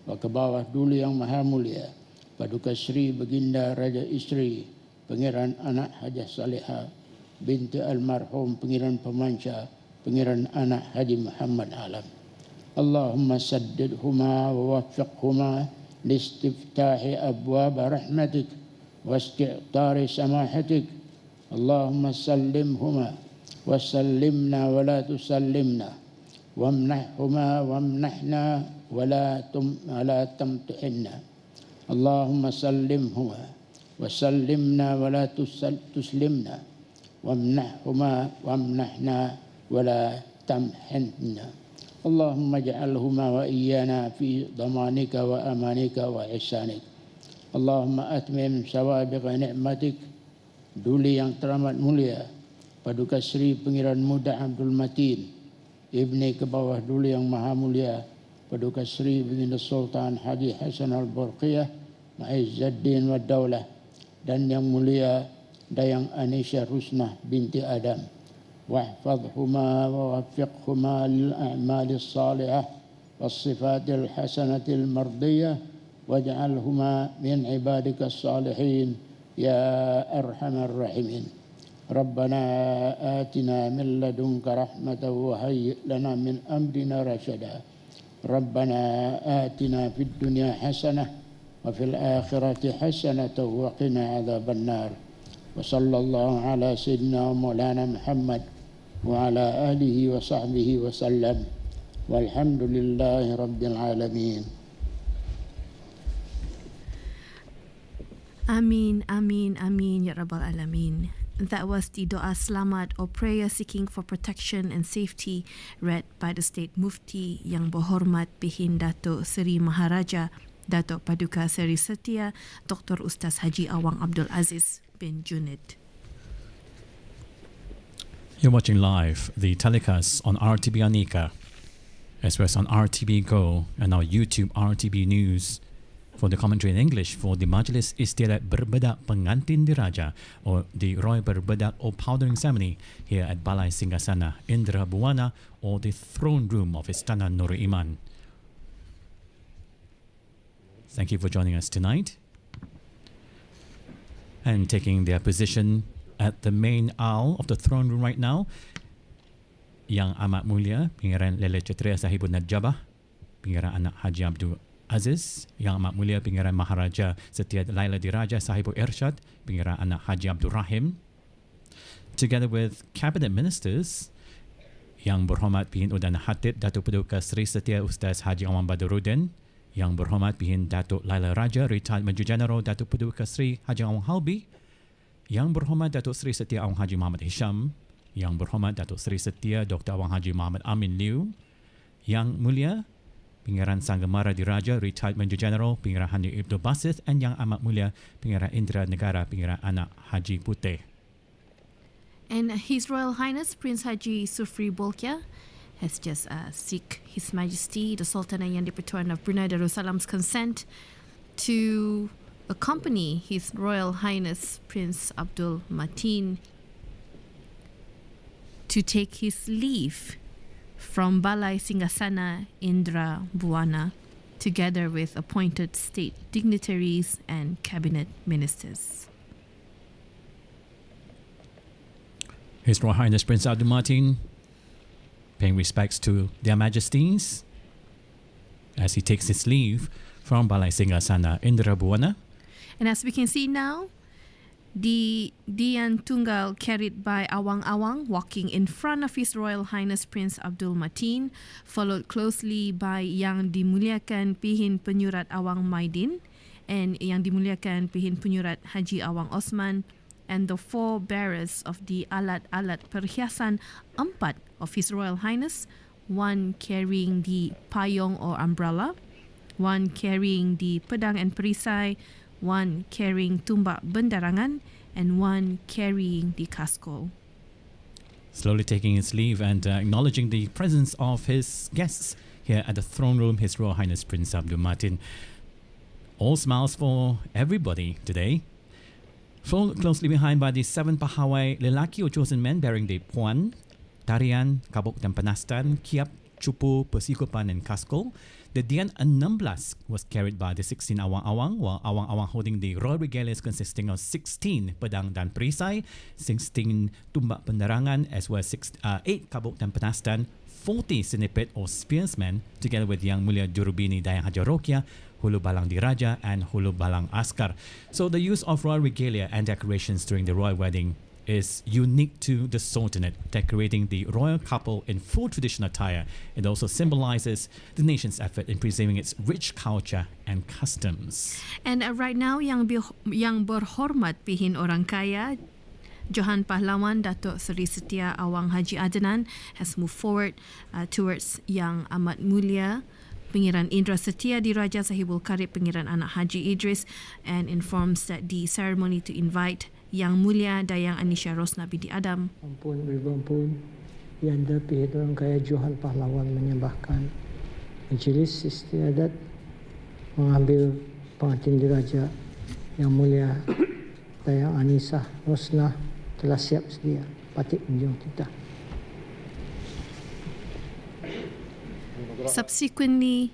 wa Kebawah Duli yang Maha Mulia Paduka Seri Baginda Raja Isteri Pengiran anak Haji Salihah binti almarhum Pengiran Pemanca Pengiran anak Haji Muhammad Alam Allahumma saddidhuma wa waffiqhuma listiftahi abwab rahmatik wa isti'tari samahatik Allahumma sallimhuma wa sallimna wa la tusallimna wamnahhuma wamnahna wa la tamtihinna Allahumma sallimhuma وسلمنا ولا تسلمنا وامنحهما وامنحنا ولا تمحنا اللهم اجعلهما وإيانا في ضمانك وأمانك وإحسانك اللهم أتمم سوابغ نعمتك Duli yang teramat mulia Paduka Seri Pengiran Muda Abdul Mateen ibni Kebawah Duli yang Maha Mulia Paduka Seri Baginda Sultan Haji Hassanal Bolkiah Muizzuddin Waddaulah dan yang mulia Dayang Anisha Rosnah binti Adam واحفظهما ووفقهما للأعمال الصالحة والصفات الحسنة المرضية واجعلهما من عبادك الصالحين يا أرحم الراحمين. ربنا آتنا من لدنك رحمة وهيئ لنا من أمرنا رشدا. ربنا آتنا في الدنيا حسنة وفي الآخرة حسنة وقنا عذاب النار. وصلى الله على سيدنا مولانا محمد وعلى آله وصحبه وسلم والحمد لله رب العالمين. Amin, amin, amin, Ya Rabbal Alamin. That was the Doa Selamat or prayer seeking for protection and safety read by the State Mufti Yang Berhormat Bihin Datuk Seri Maharaja Datuk Paduka Seri Setia Dr. Ustaz Haji Awang Abdul Aziz bin Junid. You're watching live the telecast on RTB Anika, as well as on RTB Go and our YouTube RTB News for the commentary in English for the Majlis Istiadat Berbedak Pengantin Diraja or the Royal Berbedak or Powdering Ceremony here at Balai Singgasana Indra Buana or the throne room of Istana Nur Iman. Thank you for joining us tonight. And taking their position at the main aisle of the throne room right now, Yang Amat Mulia Pengiran Lele Cetria Sahibun Najabah, Pengiran Anak Haji Abdul Aziz, Yang Amat Mulia Pengiran Maharaja Setia Laila Diraja Sahibul Irsyad, Pengiran Anak Haji Abdul Rahim, together with cabinet ministers, Yang Berhormat Pihin Udan Hatib Datuk Paduka Seri Setia Ustaz Haji Awang Badruddin, Yang Berhormat Pihin Datuk Laila Raja Retired Major General Datuk Paduka Seri Haji Awang Halbi, Yang Berhormat Datuk Seri Setia Awang Haji Muhammad Hisham, Yang Berhormat Datuk Seri Setia Dr. Awang Haji Muhammad Amin Liu, Yang Mulia Pengiran Sanggamara Diraja Retired Major General Pengiran Hani Ibnu Basith, and Yang Amat Mulia Pengiran Indra Negara Pengiran Anak Haji Puteh. And His Royal Highness Prince Haji Sufri Bolkiah has just seek His Majesty the Sultan and Yang di-Pertuan of Brunei Darussalam's consent to accompany His Royal Highness Prince Abdul Mateen to take his leave from Balai Singgasana Indra Buana, together with appointed state dignitaries and cabinet ministers. His Royal Highness Prince Abdul Mateen paying respects to their Majesties as he takes his leave from Balai Singgasana Indra Buana. And as we can see now, the Dian Tunggal carried by Awang Awang walking in front of His Royal Highness Prince Abdul Mateen, followed closely by Yang Dimuliakan Pihin Penyurat Awang Maidin and Yang Dimuliakan Pihin Penyurat Haji Awang Osman, and the four bearers of the alat-alat perhiasan empat of His Royal Highness, one carrying the payong or umbrella, one carrying the pedang and perisai, one carrying tumbak bendarangan, and one carrying the kaskol. Slowly taking his leave and acknowledging the presence of his guests here at the throne room, His Royal Highness Prince Abdul Mateen. All smiles for everybody today. Followed closely behind by the 7 pahawai lelaki or chosen men bearing the puan, tarian, kabuk dan penastan, kiap, cupu, persikupan and kaskol. The Dian 16 was carried by the 16 awang-awang, while awang-awang holding the royal regalias consisting of 16 pedang dan perisai, 16 tumbak penderangan, as well as 8 kabuk dan penastan, 40 sinipit or spearsmen, together with Yang Mulia Jurubini Dayang Haji Rokia, Hulu Balang Diraja and Hulu Balang Askar. So the use of royal regalia and decorations during the royal wedding is unique to the Sultanate, decorating the royal couple in full traditional attire. It also symbolizes the nation's effort in preserving its rich culture and customs. And right now, Yang Berhormat Pihin Orang Kaya, Johan Pahlawan Datuk Seri Setia Awang Haji Adnan has moved forward towards Yang Amat Mulia Pengiran Indra Setia Diraja Sahibul Karib Pengiran Anak Haji Idris, and informs that the ceremony to invite Yang Mulia Dayang Anisha Rosnah binti Adam. Ampun beribampun, Yanda Pihit Orang Kaya Johan Pahlawan menyembahkan Majelis Istiadat mengambil pengantin diraja Yang Mulia Dayang Anisha Rosnah telah siap sedia patik menjung titah. Subsequently,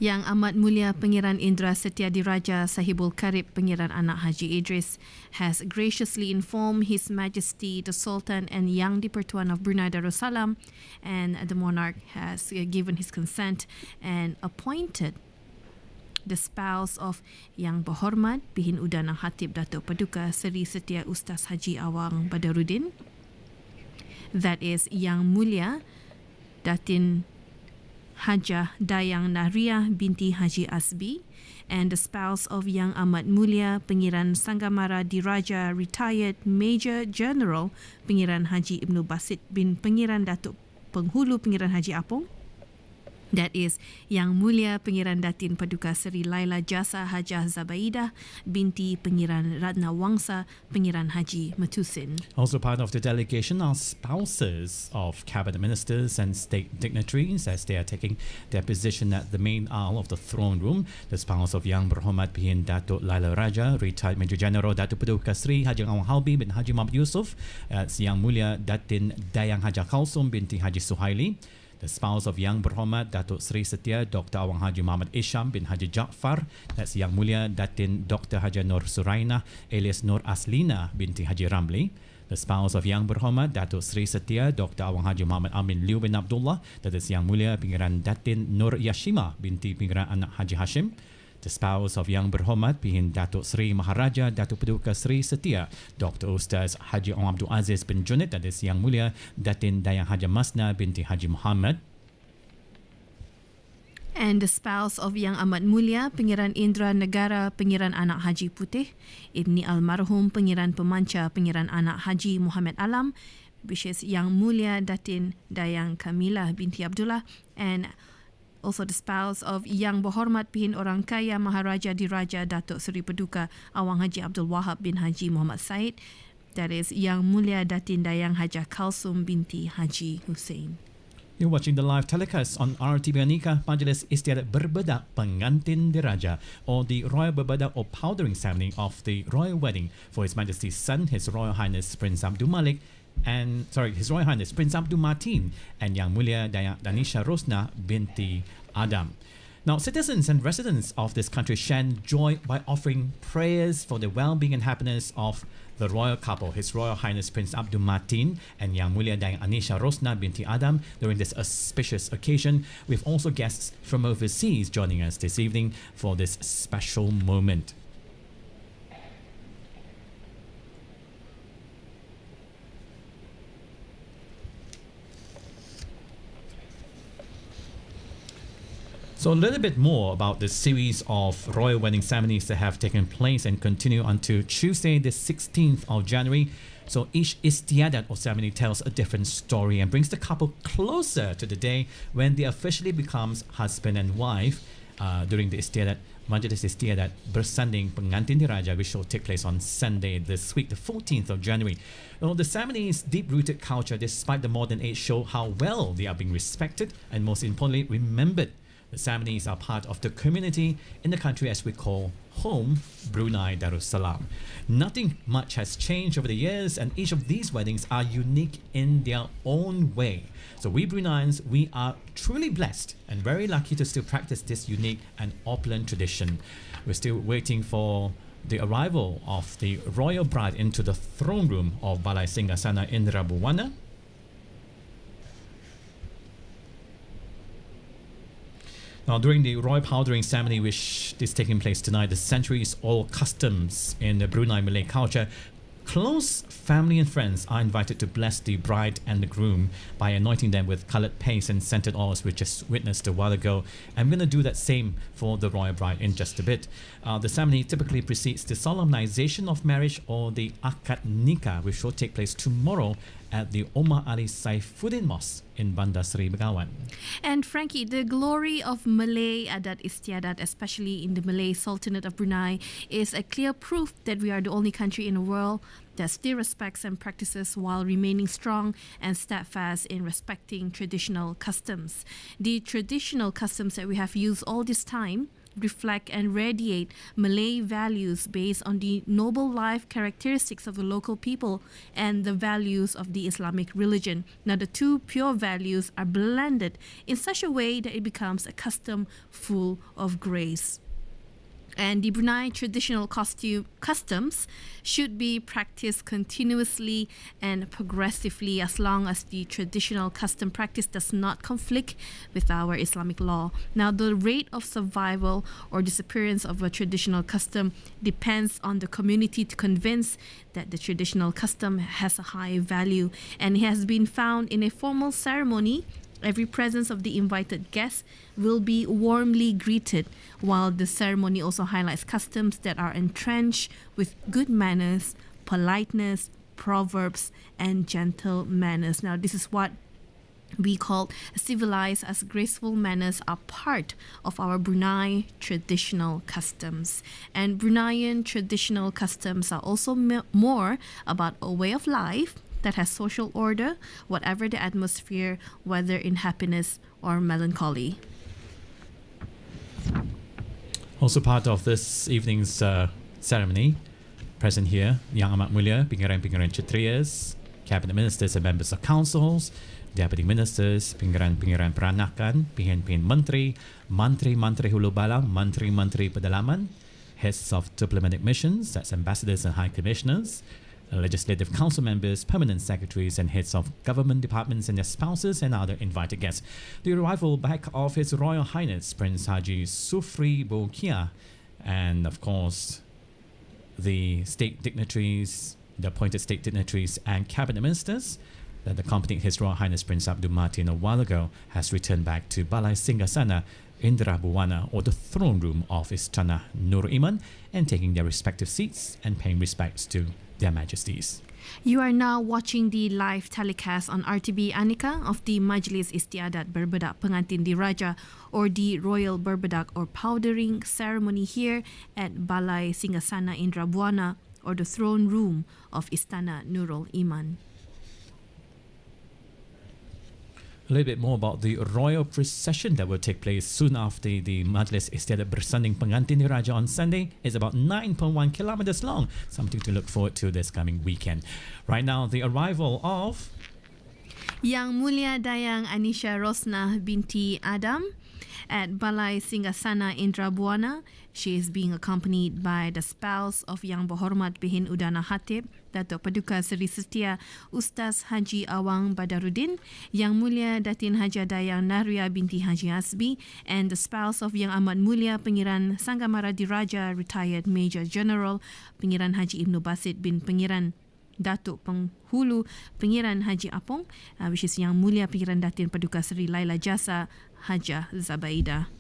Yang Amat Mulia Pengiran Indra Setia Diraja Sahibul Karib Pengiran Anak Haji Idris has graciously informed His Majesty the Sultan and Yang di-Pertuan of Brunei Darussalam, and the monarch has given his consent and appointed the spouse of Yang Berhormat Bihin Udana Khatib Datuk Paduka Seri Setia Ustaz Haji Awang Badarudin, that is Yang Mulia Datin Hajah Dayang Nahriah binti Haji Asbi, and the spouse of Yang Amat Mulia Pengiran Sanggamara Diraja Retired Major General Pengiran Haji Ibnu Basit bin Pengiran Datuk Penghulu Pengiran Haji Apong, that is Yang Mulia Pengiran Datin Paduka Seri Laila Jasa Hajah Zabaidah binti Pengiran Ratna Wangsa Pengiran Haji Matusin. Also part of the delegation are spouses of cabinet ministers and state dignitaries as they are taking their position at the main aisle of the throne room. The spouse of Yang Berhormat Bihin Datuk Laila Raja, retired Major General Datuk Paduka Seri Haji Awang Halbi bin Haji Muhammad Yusof, Yang Mulia Datin Dayang Haja Kalsum binti Haji Suhaili. The spouse of Yang Berhormat Datuk Seri Setia Dr. Awang Haji Muhammad Isham bin Haji Jaafar, that's Yang Mulia Datin Dr. Haja Nur Suraina alias Nur Aslina binti Haji Ramli. The spouse of Yang Berhormat Datuk Seri Setia Dr. Awang Haji Muhammad Amin Liu bin Abdullah, that is Yang Mulia Pengiran Datin Nur Yashima binti Pengiran Anak Haji Hashim. The spouse of Yang Berhormat Bihin Datuk Seri Maharaja Datuk Paduka Seri Setia Dr. Ustaz Haji Abdul Aziz bin Junid, that is Yang Mulia Datin Dayang Haja Masna binti Haji Muhammad. And the spouse of Yang Amat Mulia Pengiran Indra Negara Pengiran Anak Haji Putih, ibni almarhum Pengiran Pemanca Pengiran Anak Haji Muhammad Alam, which is Yang Mulia Datin Dayang Kamilah binti Abdullah, and also the spouse of Yang Berhormat Bihin Orang Kaya Maharaja Diraja Datuk Seri Paduka Awang Haji Abdul Wahab bin Haji Muhammad Said, that is Yang Mulia Datin Dayang Haja Kalsum binti Haji Hussein. You're watching the live telecast on RTB Anika Majlis Istiadat Berbedak Pengantin Diraja, or the Royal Berbedak or powdering ceremony of the royal wedding for His Majesty's son, His Royal Highness Prince Abdul Malik, His Royal Highness Prince Abdul Mateen, and Yang Mulia Dayang Anisha Rosnah binti Adam. Now, citizens and residents of this country share joy by offering prayers for the well-being and happiness of the royal couple, His Royal Highness Prince Abdul Mateen and Yang Mulia Dayang Anisha Rosnah binti Adam, during this auspicious occasion, with also guests from overseas joining us this evening for this special moment. So a little bit more about the series of royal wedding ceremonies that have taken place and continue until Tuesday, the 16th of January. So each istiadat or ceremony tells a different story and brings the couple closer to the day when they officially becomes husband and wife during the istiadat, Majlis Istiadat Bersanding Pengantin Diraja, which will take place on Sunday this week, the 14th of January. Well, the ceremony's deep-rooted culture, despite the modern age, show how well they are being respected and, most importantly, remembered. The ceremonies are part of the community in the country as we call home, Brunei Darussalam. Nothing much has changed over the years, and each of these weddings are unique in their own way. So we Bruneians, we are truly blessed and very lucky to still practice this unique and opulent tradition. We're still waiting for the arrival of the royal bride into the throne room of Balai Singgasana Indra Buwana. Now, during the royal powdering ceremony, which is taking place tonight, the centuries-old customs in the Brunei Malay culture, close family and friends are invited to bless the bride and the groom by anointing them with coloured paste and scented oils, we just witnessed a while ago. I'm going to do that same for the royal bride in just a bit. The ceremony typically precedes the solemnization of marriage, or the akad nikah, which will take place tomorrow at the Omar Ali Saifuddin Mosque in Bandar Seri Begawan. And Frankie, the glory of Malay Adat Istiadat, especially in the Malay Sultanate of Brunei, is a clear proof that we are the only country in the world that still respects and practices while remaining strong and steadfast in respecting traditional customs. The traditional customs that we have used all this time reflect and radiate Malay values based on the noble life characteristics of the local people and the values of the Islamic religion. Now, the two pure values are blended in such a way that it becomes a custom full of grace. And the Brunei traditional customs should be practiced continuously and progressively as long as the traditional custom practice does not conflict with our Islamic law. Now, the rate of survival or disappearance of a traditional custom depends on the community to convince that the traditional custom has a high value, and it has been found in a formal ceremony. Every presence of the invited guests will be warmly greeted, while the ceremony also highlights customs that are entrenched with good manners, politeness, proverbs, and gentle manners. Now, this is what we call civilized as graceful manners are part of our Brunei traditional customs. And Bruneian traditional customs are also more about a way of life that has social order, whatever the atmosphere, whether in happiness or melancholy. Also part of this evening's ceremony, present here, Yang Amat Mulia, Pengiran-Pengiran Kshatriyas, Cabinet Ministers and Members of Councils, Deputy Ministers, Pengiran-Pengiran Peranakan, Pihen-Pihen Menteri, Mantri-Mantri Hulu Balang, Mantri-Mantri Pedalaman, Heads of Diplomatic Missions, that's Ambassadors and High Commissioners, Legislative Council members, permanent secretaries, and heads of government departments and their spouses and other invited guests. The arrival back of His Royal Highness Prince Haji Sufri Bolkiah, and of course, the state dignitaries, the appointed state dignitaries and cabinet ministers that accompanied His Royal Highness Prince Abdul Mateen a while ago has returned back to Balai Singgasana Indra Buwana, or the throne room of Istana Nur Iman, and taking their respective seats and paying respects to Their Majesties. You are now watching the live telecast on RTB Anika of the Majlis Istiadat Berbedak Pengantin Diraja, or the Royal Berbedak or Powdering ceremony here at Balai Singgasana Indra Buwana, or the throne room of Istana Nurul Iman. A little bit more about the royal procession that will take place soon after the Majlis Istiadat Bersanding Pengantin Diraja on Sunday. Is about 9.1 kilometers long, something to look forward to this coming weekend. Right now, the arrival of Yang Mulia Dayang Anisha Rosnah binti Adam at Balai Singgasana Indra Buwana. She is being accompanied by the spouse of Yang Berhormat Bihin Udana Hatib, Datuk Paduka Seri Setia Ustaz Haji Awang Badaruddin, Yang Mulia Datin Haja Dayang Naria binti Haji Asbi, and the spouse of Yang Amat Mulia Pengiran Sanggamara Diraja Retired Major General Pengiran Haji Ibnu Basit bin Pengiran Datuk Penghulu Pengiran Haji Apong, which is Yang Mulia Pengiran Datin Paduka Seri Laila Jasa Haja Zabaida.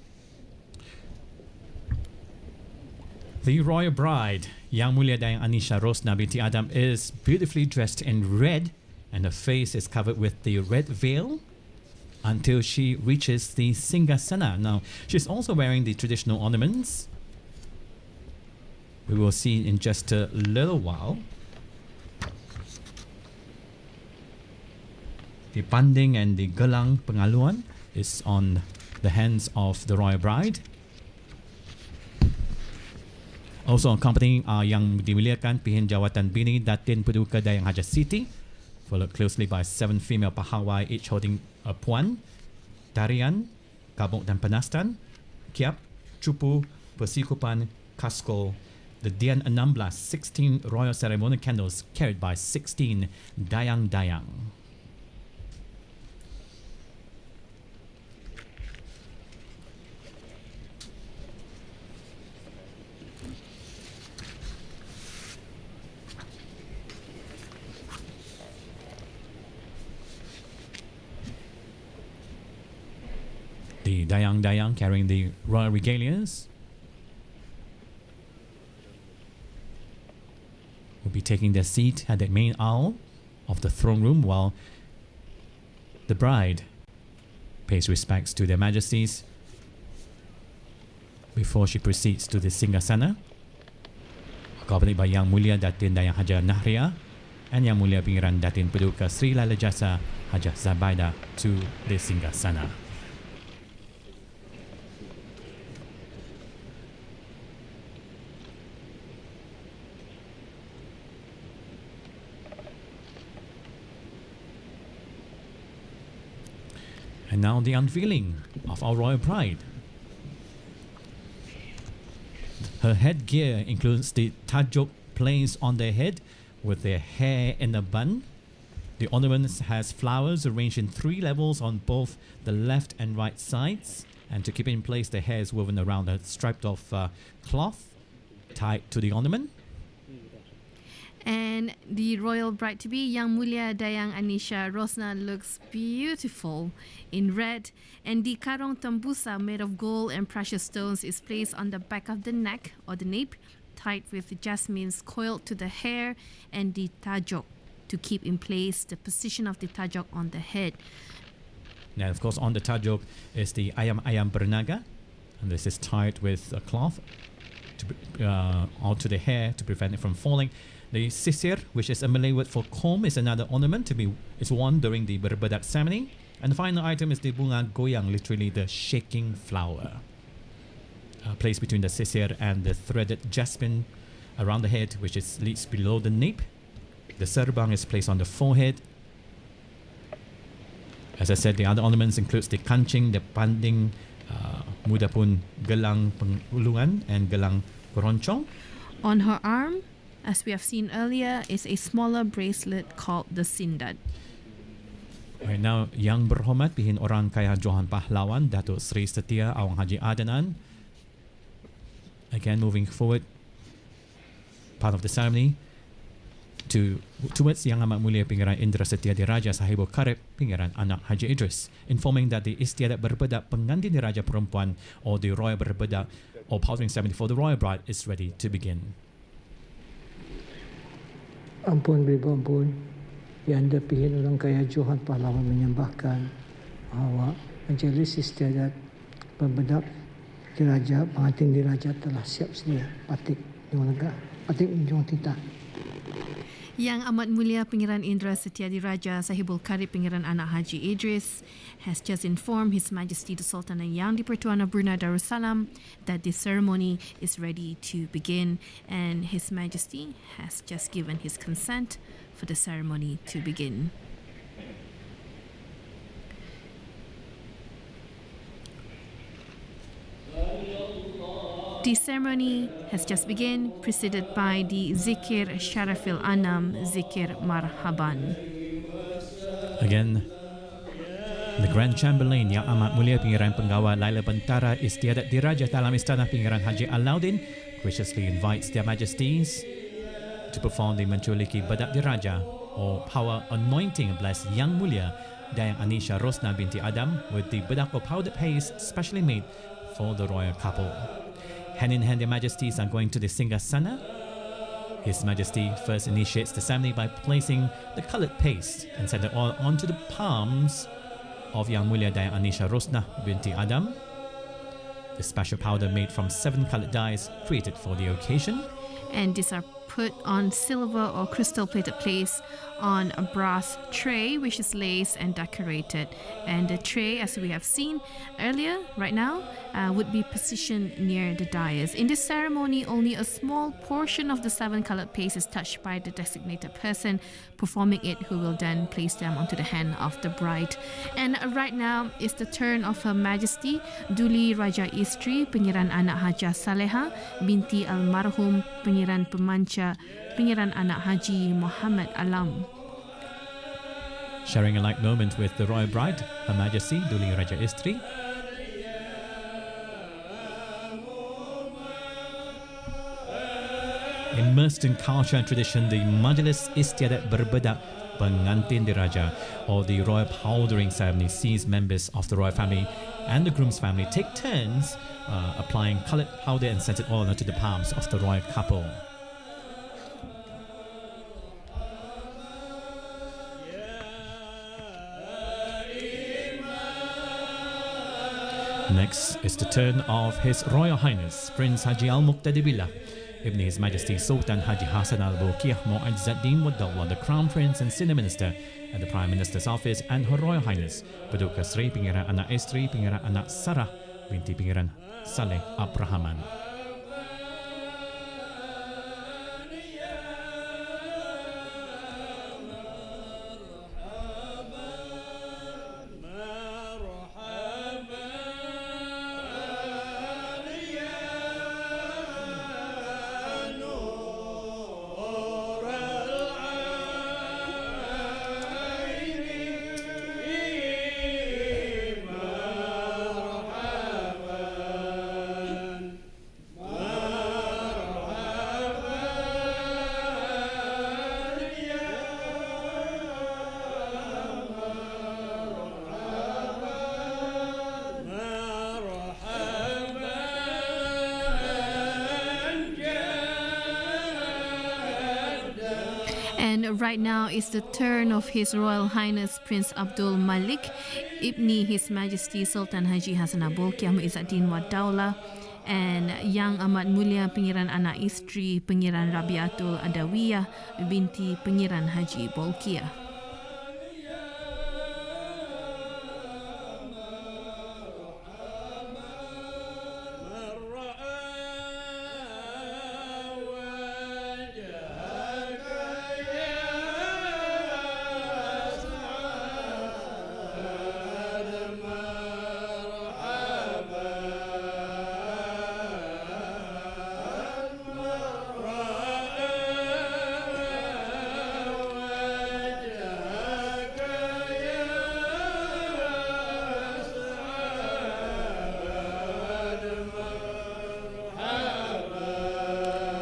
the royal bride, Yang Mulia Dayang Anisha Rosnah binti Adam, is beautifully dressed in red, and her face is covered with the red veil until she reaches the Singgasana. Now, she's also wearing the traditional ornaments. We will see in just a little while. The banding and the gelang pengaluan is on the hands of the royal bride. Also accompanying are yang dimuliakan Pihin Jawatan Bini Datin Paduka Dayang Haji Siti, followed closely by 7 female pahawai, each holding a puan, tarian, kabuk dan penastan, kiap, cupu, persikupan, kaskol, the Dian 16, 16 royal ceremonial candles carried by 16 dayang-dayang. The dayang-dayang carrying the royal regalias will be taking their seat at the main aisle of the throne room, while the bride pays respects to their majesties before she proceeds to the Singgasana, accompanied by Yang Mulia Datin Dayang Haja Nahria and Yang Mulia Pengiran Datin Paduka Sri Laila Jasa Haja Zabaida to the Singgasana. And now the unveiling of our royal bride. Her headgear includes the tajuk placed on their head with their hair in a bun. The ornaments has flowers arranged in 3 levels on both the left and right sides. And to keep it in place, the hair is woven around a striped of cloth tied to the ornament. And the royal bride-to-be, young Mulia, Dayang, Anisha, Rosnah looks beautiful in red. And the karong tambusa made of gold and precious stones is placed on the back of the neck or the nape, tied with jasmines coiled to the hair and the tajuk to keep in place the position of the tajuk on the head. Now, of course, on the tajuk is the ayam-ayam bernaga. And this is tied with a cloth onto the hair to prevent it from falling. The sisir, which is a Malay word for comb, is another ornament is worn during the Berbedak ceremony. And the final item is the bunga goyang, literally the shaking flower, placed between the sisir and the threaded jasmine around the head, which leads below the nape. The serbang is placed on the forehead. As I said, the other ornaments includes the kancing, the panding, Muda pun gelang pengulungan and gelang keroncong. On her arm, as we have seen earlier, is a smaller bracelet called the sindat. Right now, Yang Berhormat Pihin Orang Kaya Johan Pahlawan, Datuk Seri Setia Awang Haji Adanan. Again, moving forward, part of the ceremony, towards Yang Amat Mulia Pengiran Indra Setia Diraja Sahibul Karib Pengiran Anak Haji Idris, informing that the istiadat berbedak pengantin diraja perempuan or the royal berbedak or powdering ceremony for the royal bride is ready to begin. Ampun beribu ampun, yang anda pihin orang kaya Johan pahlawan menyembahkan bahawa majlis istiadat berbedak diraja, pengantin diraja telah siap sedia. Patik Jom Negah, Patik Jom Tita. Yang Amat Mulia Pengiran Indra Setia Diraja Sahibul Karib Pengiran Anak Haji Idris has just informed His Majesty the Sultan and Yang di-Pertuan of Brunei Darussalam that the ceremony is ready to begin, and His Majesty has just given his consent for the ceremony to begin. The ceremony has just begun, preceded by the Zikir Sharafil Anam, Zikir Marhaban. Again, the Grand Chamberlain Yang Amat Mulia Pengiran Penggawa Laila Bentara Istiadat Diraja dalam Istana Pengiran Haji Alauddin graciously invites Their Majesties to perform the Menculiki Bedak Diraja or power anointing and bless Yang Mulia Dayang Anisha Rosnah binti Adam with the bedak or powdered paste specially made for the royal couple. Hand in hand, Their Majesties are going to the Singgasana. His Majesty first initiates the ceremony by placing the coloured paste and set it all onto the palms of Yang Mulia Dayang Anisha Rosnah binti Adam. The special powder made from 7 coloured dyes created for the occasion. And these are put on silver or crystal plated plates on a brass tray which is laced and decorated. And the tray, as we have seen earlier, right now, would be positioned near the dais. In this ceremony, only a small portion of the 7 coloured paste is touched by the designated person performing it, who will then place them onto the hand of the bride. And right now is the turn of Her Majesty Duli Raja Isteri Pengiran Anak Haja Saleha binti Almarhum Pengiran Pemanca Pengiran Anak Haji Muhammad Alam. Sharing a light moment with the royal bride, Her Majesty Duli Raja Isteri. Immersed in culture and tradition, the Majlis Istiadat Berbedak Pengantin Diraja or the royal powdering ceremony sees members of the royal family and the groom's family take turns applying coloured powder and scented oil onto the palms of the royal couple. Next is the turn of His Royal Highness Prince Haji Al-Muqtadi Ibni His Majesty Sultan Haji Hassanal Bolkiah Waddaulah, the Crown Prince and Senior Minister at the Prime Minister's Office, and Her Royal Highness Paduka Seri Pengiran Anak Isteri Pengiran Anak Sarah binti Pengiran Saleh Abrahaman. And right now is the turn of His Royal Highness Prince Abdul Malik, ibni His Majesty Sultan Haji Hassanal Bolkiah Muizzaddin Waddaulah, and Yang Amat Mulia Pengiran Anak Isteri Pengiran Rabiatul Adawiyah binti Pengiran Haji Bolkiah.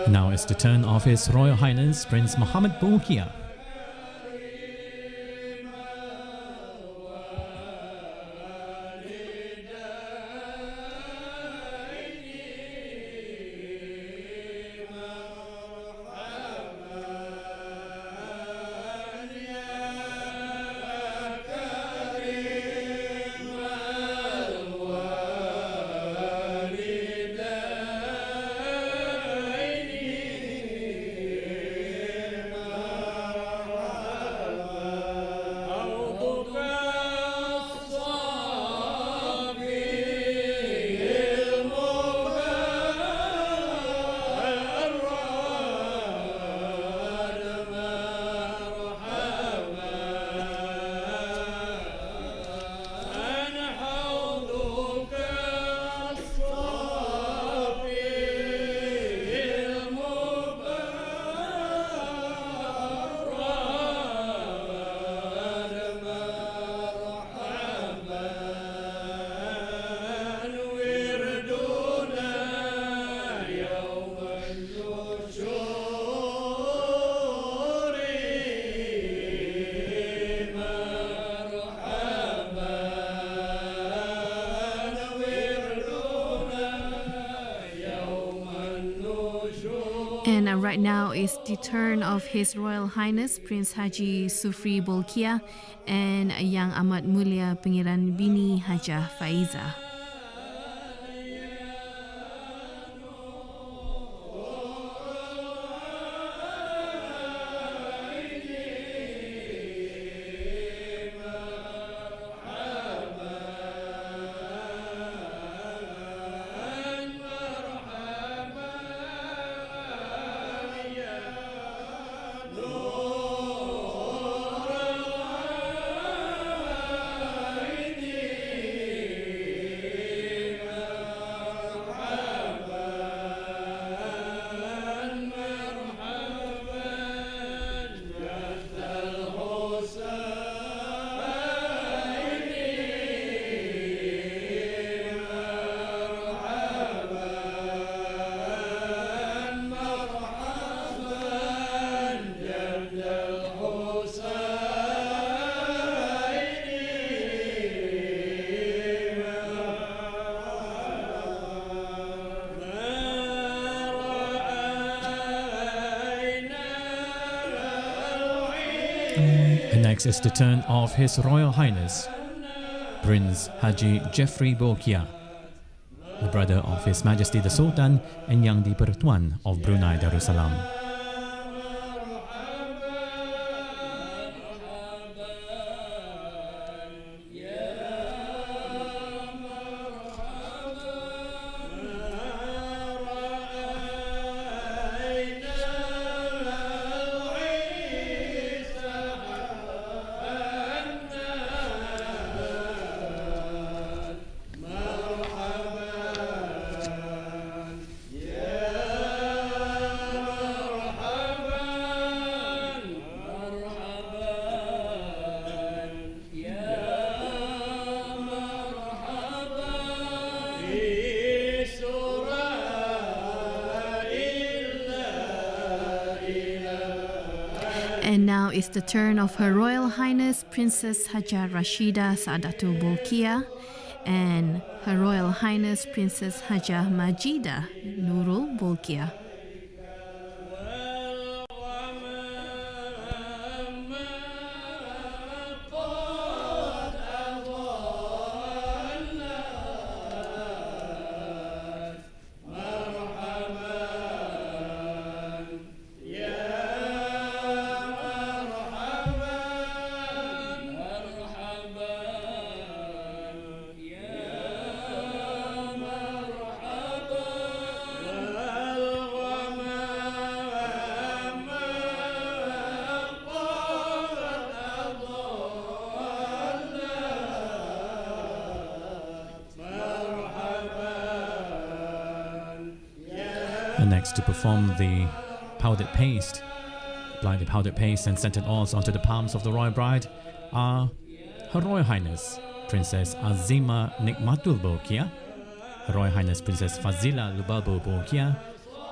Now it's the turn of His Royal Highness Prince Muhammad Bolkiah. And right now is the turn of His Royal Highness Prince Haji Sufri Bolkiah and Yang Amat Mulia Pengiran Bini Hajah Faiza. And next is the turn of His Royal Highness Prince Haji Jeffrey Bolkiah, the brother of His Majesty the Sultan and Yang di-Pertuan of Brunei Darussalam. And now is the turn of Her Royal Highness Princess Hajah Rashida Saadatul Bolkiah and Her Royal Highness Princess Hajah Majida Nurul Bolkiah. And next, to perform the powdered paste, apply the powdered paste and scented oils onto the palms of the royal bride are Her Royal Highness Princess Azima Nikmatul Bolkiah, Her Royal Highness Princess Fazila Lubalbo Bolkiah,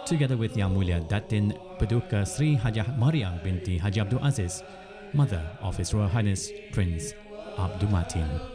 together with Yang Mulia Datin Paduka Seri Hajah Maryam binti Haji Abdul Aziz, mother of His Royal Highness Prince Abdul Mateen.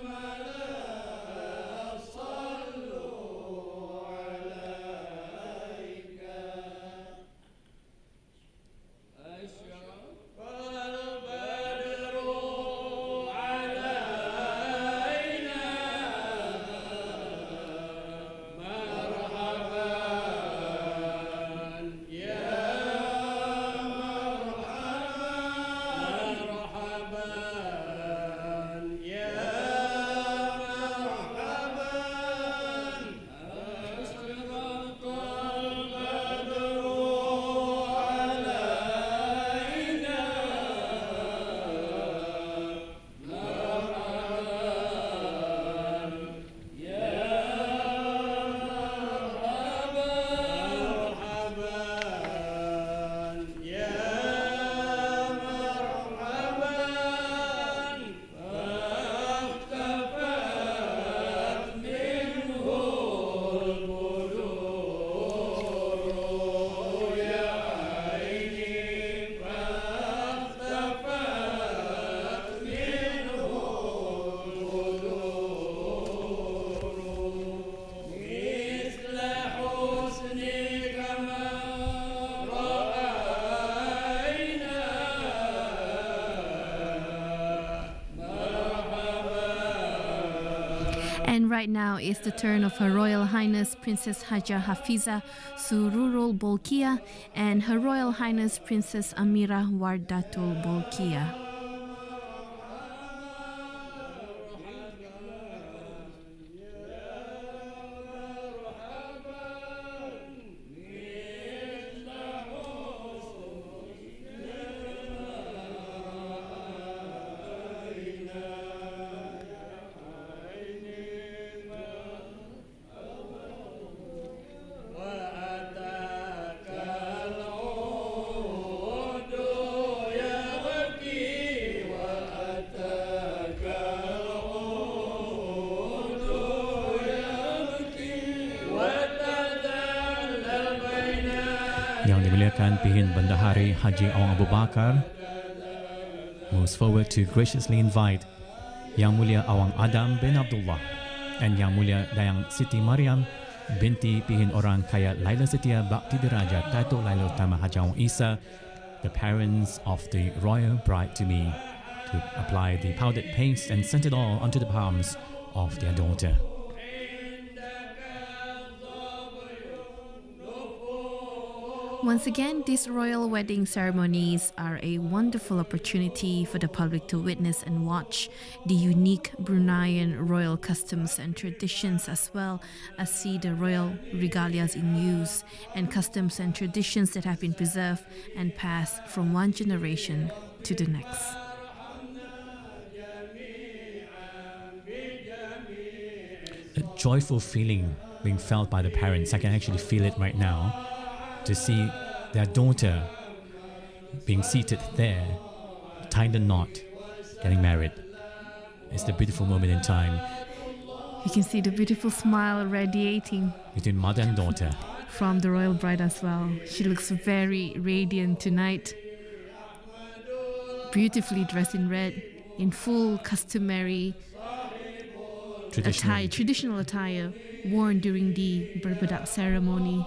And right now is the turn of Her Royal Highness Princess Hajah Hafiza Sururul Bolkiah and Her Royal Highness Princess Amira Wardatul Bolkiah. Yang dimuliakan Pihin Bendahari Haji Awang Abu Bakar moves forward to graciously invite Yang Mulia Awang Adam bin Abdullah and Yang Mulia Dayang Siti Maryam binti Pihin Orang Kaya Laila Setia Bakti Diraja Datuk Laila Utama Haji Awang Isa, the parents of the royal bride to be, to apply the powdered paste and scented oil onto the palms of their daughter. Once again, these royal wedding ceremonies are a wonderful opportunity for the public to witness and watch the unique Bruneian royal customs and traditions, as well as see the royal regalias in use and customs and traditions that have been preserved and passed from one generation to the next. A joyful feeling being felt by the parents. I can actually feel it right now, to see their daughter being seated there, tying the knot, getting married. It's the beautiful moment in time. You can see the beautiful smile radiating Between mother and daughter. from the royal bride as well. She looks very radiant tonight. Beautifully dressed in red, in full customary traditional attire worn during the Berbedak ceremony.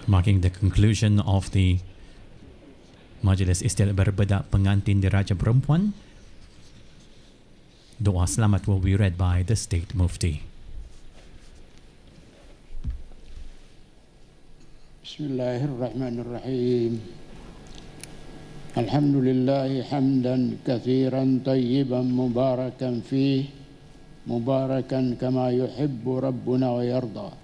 Marking the conclusion of the Majlis Istiadat Berbedak Pengantin Diraja Perempuan, Doa Selamat will be read by the State Mufti. Bismillahirrahmanirrahim. Alhamdulillah hamdan kathiran tayyiban mubarakan fih, mubarakan kama yuhibbu rabbuna wa yarda.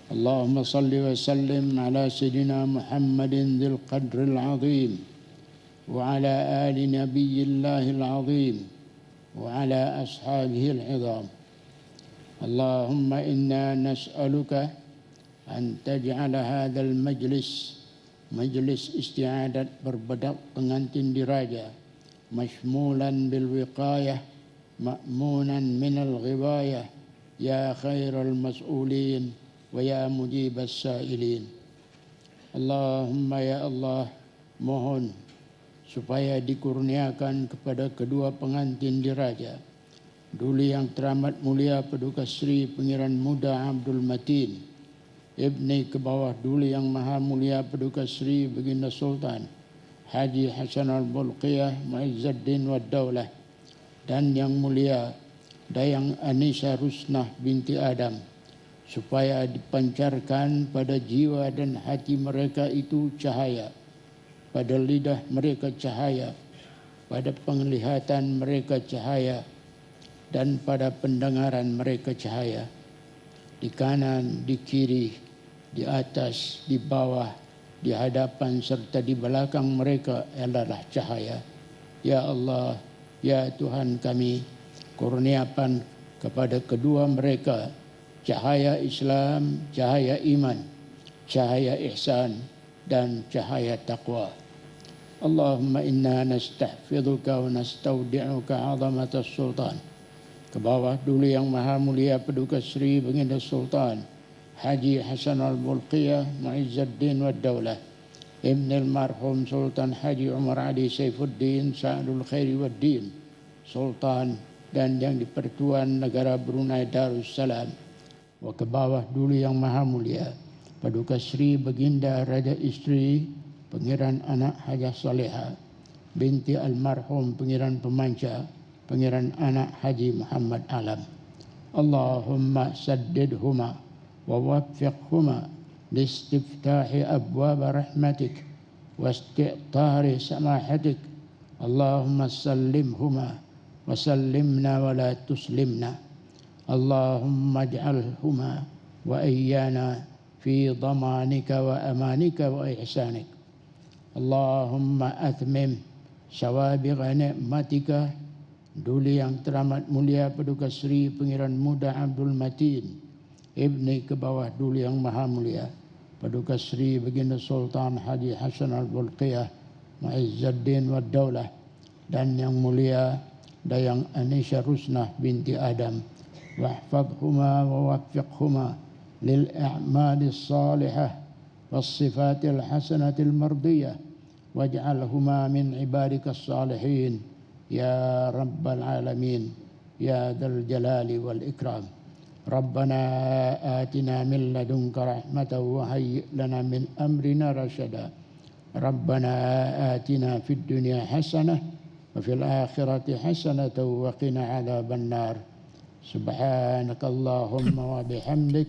Allahumma salli wa sallim ala sayyidina Muhammadin dhil qadril azim wa ala ali nabiyillahil azim wa ala ashabihil izam. Allahumma inna nas'aluka أن تجعل هذا المجلس مجلس استعادة بربدق pengantin diraja مشمولا بالوقاية مأمونا من الغواية يا خير المسؤولين ويا مجيب السائلين. اللهم ya Allah, mohon supaya dikurniakan kepada kedua pengantin diraja Duli yang teramat mulia Paduka Seri Pengiran Muda Abdul Mateen, ibni Kebawah Duli yang Maha Mulia Paduka Seri Baginda Sultan Haji Hassanal Bolkiah Waddaulah, dan yang mulia Dayang Anisha Rosnah binti Adam, supaya dipancarkan pada jiwa dan hati mereka itu cahaya, pada lidah mereka cahaya, pada penglihatan mereka cahaya, dan pada pendengaran mereka cahaya. Di kanan, di kiri, di atas, di bawah, di hadapan serta di belakang mereka adalah cahaya. Ya Allah, ya Tuhan kami, kurniakan kepada kedua mereka cahaya Islam, cahaya iman, cahaya ihsan, dan cahaya taqwa. Allahumma inna nastahfiduka wa nastaudi'uka 'azamatas Sultan Kebawah Duli yang Maha Mulia Paduka Seri Baginda Sultan Haji Hassanal Bolkiah Waddaulah, ibni almarhum Sultan Haji Umar Ali Saifuddin Sa'adul Khairi Waddin Sultan dan yang di-Pertuan Negara Brunei Darussalam, wa Kebawah Duli yang Maha Mulia Paduka Seri Baginda Raja Isteri Pengiran anak Haji Saleha binti almarhum Pengiran Pemanca Pengiran anak Haji Muhammad Alam. Allahumma saddidhuma wa waffiqhuma listiftahi abwab rahmatik wa isti'tari samahatik. Allahumma sallimhuma wa sallimna wa la tuslimna. Allahumma ij'alhuma wa iyyana fi dhamanika wa amanika wa ihsanik. Allahumma athmim sawabigha ni'matika Duli yang teramat mulia Paduka Seri Pengiran Muda Abdul Mateen, ibni Kebawah Duli yang Maha Mulia Paduka Seri Baginda Sultan Haji Hassanal Bolkiah Waddaulah, dan yang mulia Dayang Anisha Rosnah binti Adam. Wahfadhuma wa waffiqhuma lil a'mali salihah was sifatil hasanatil mardiyah waj'alhuma min ibadika salihin ya rabbal alamin ya dzal jalali wal ikram. Rabbana atina min ladunka rahmatan wa hayyi' lana min amrina rashada. Rabbana atina fid dunya hasanah wa fil akhirati hasanatan wa qina adzaban nar. Subhanakallahumma wa bihamdik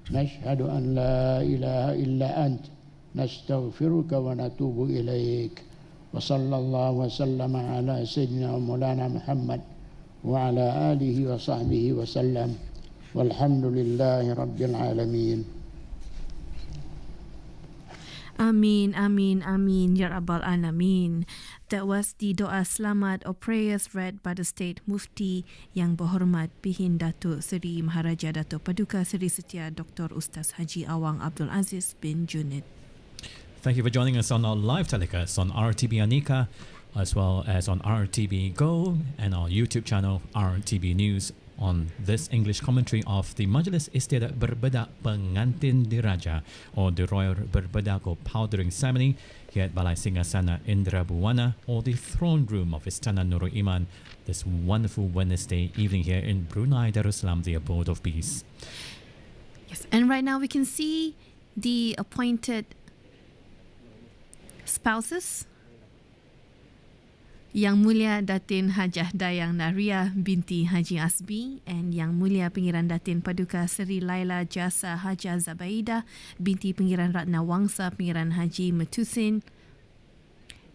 nashhadu an la ilaha illa ant nastaghfiruka wa natubu ilaik. وصلى الله وسلم على سيدنا مولانا محمد وعلى آله وصحبه وسلم والحمد لله رب العالمين. Amin, amin, amin, Ya Rabbal Alamin. That was the doa selamat or prayers read by the State Mufti Yang Berhormat Bihin Datuk Seri Maharaja Datuk Paduka Seri Setia Dr. Ustaz Haji Awang Abdul Aziz bin Junid. Thank you for joining us on our live telecast on RTB Anika, as well as on RTB Go and our YouTube channel RTB News on this English commentary of the Majlis Istiadat Berbedak Pengantin Diraja, or the Royal Berbedak or Powdering Ceremony here at Balai Singgasana Indra Buwana, or the Throne Room of Istana Nurul Iman, this wonderful Wednesday evening here in Brunei Darussalam, the abode of peace. Yes, and right now we can see the appointed spouses Yang Mulia Datin Hajah Dayang Naria binti Haji Asbi and Yang Mulia Pengiran Datin Paduka Seri Laila Jasa Haja Zabaida binti Pengiran Ratna Wangsa Pengiran Haji Metusin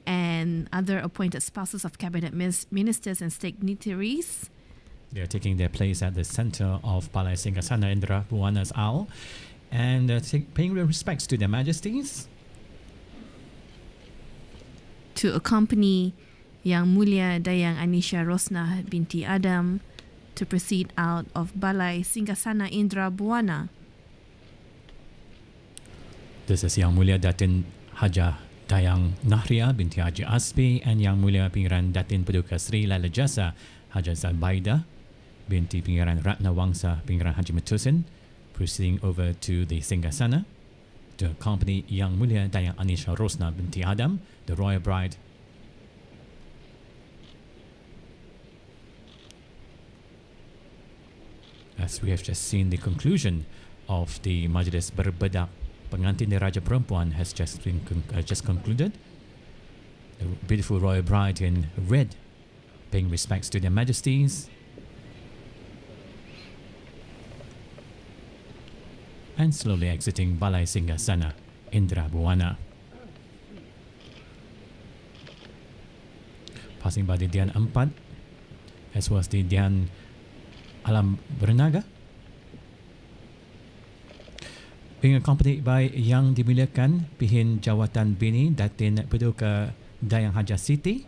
and other appointed spouses of cabinet ministers and state dignitaries. They are taking their place at the center of Balai Singgasana Indra Buana's Aisle and paying respects to their majesties. To accompany Yang Mulia Dayang Anisha Rosnah binti Adam to proceed out of Balai Singgasana Indra Buana. This is Yang Mulia Datin Haja Dayang Nahria binti Haji Asbi and Yang Mulia Pengiran Datin Paduka Seri Laila Jasa Haja Zabaida binti Pengiran Ratna Wangsa Pengiran Haji Metusin proceeding over to the Singgasana to accompany Yang Mulia Dayang Anisha Rosnah binti Adam, the royal bride. As we have just seen, the conclusion of the Majlis Berbedak Pengantin Diraja Perempuan has just concluded. The beautiful royal bride in red paying respects to their majesties and slowly exiting Balai Singgasana Indra Buana. Passing by the Dian Empat as well as the Dian Alam Bernaga, being accompanied by Yang Dimuliakan Pihin Jawatan Bini Datin Paduka Dayang Haja Siti,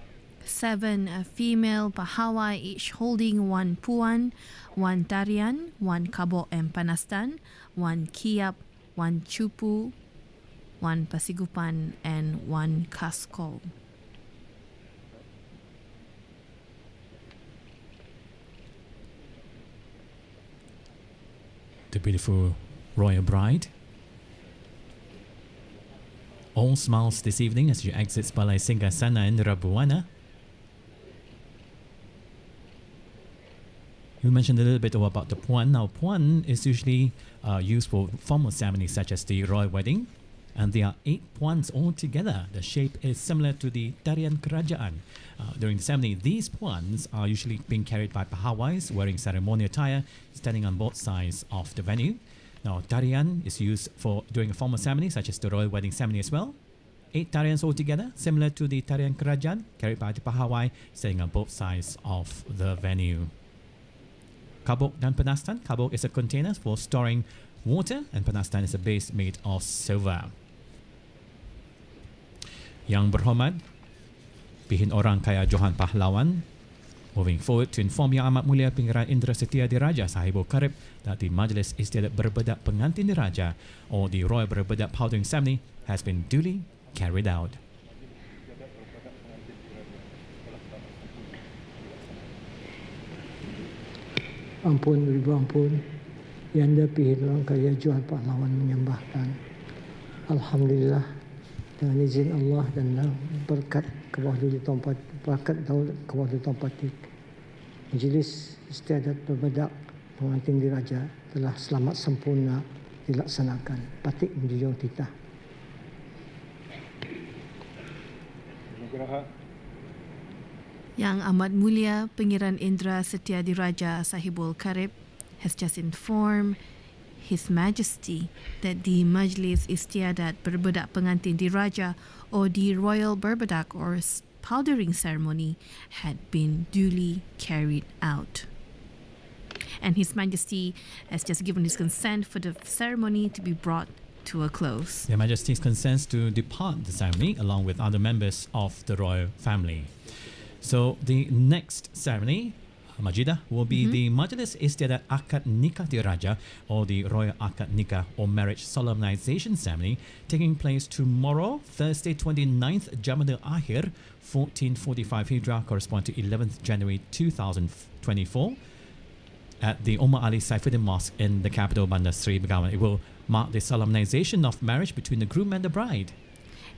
7 female pahawai, each holding 1 puan, 1 tarian, 1 kabok and panastan, 1 kiap, 1 cupu, 1 pasigupan and 1 kaskol. the beautiful royal bride. All smiles this evening as she exits Balai Singgasana Indra Buana. You mentioned a little bit about the puan. Now, puan is usually used for formal ceremonies such as the royal wedding, and there are 8 puans altogether. The shape is similar to the tarian kerajaan. During the ceremony, these puans are usually being carried by pahawais wearing ceremonial attire, standing on both sides of the venue. Now, tarian is used for during a formal ceremony such as the royal wedding ceremony as well. 8 tarians altogether, similar to the tarian kerajaan, carried by the pahawai, standing on both sides of the venue. Kabok dan penastan. Kabok is a container for storing water, and penastan is a base made of silver. Yang Berhormat Pihin Orang Kaya Johan Pahlawan, moving forward to inform Yang Amat Mulia Pengiran Indra Setia Diraja Sahibul Karib that the Majlis Istiadat Berbedak Pengantin Diraja, or the Royal Berbedak Powdering Ceremony, has been duly carried out. Ampun, ribu ampun. Yanda Pihin Orang Kaya Johan Pahlawan menyembahkan. Alhamdulillah, dengan izin Allah dan berkat Kebawah Duli Tompat, berkat Daulat Kebawah Duli Tompatik, Majlis Istiadat Berbedak Pengantin Diraja telah selamat sempurna dilaksanakan. Patik menjunjung titah. Yang Amat Mulia Pengiran Indra Setia Diraja Sahibul Karib has just informed His Majesty that the Majlis Istiadat Berbedak Pengantin Diraja, or the Royal Berbedak or Powdering Ceremony, had been duly carried out. And His Majesty has just given his consent for the ceremony to be brought to a close. Their Majesty's consents to depart the ceremony along with other members of the royal family. So the next ceremony, Majidah, will be the Majlis Istiadat Akad Nikah Diraja, or the Royal Akad Nikah or Marriage Solemnization Ceremony, taking place tomorrow, Thursday 29th Jamadil Akhir 1445 Hijrah, correspond to 11th January 2024, at the Omar Ali Saifuddin Mosque in the capital Bandar Seri Begawan. It will mark the solemnization of marriage between the groom and the bride.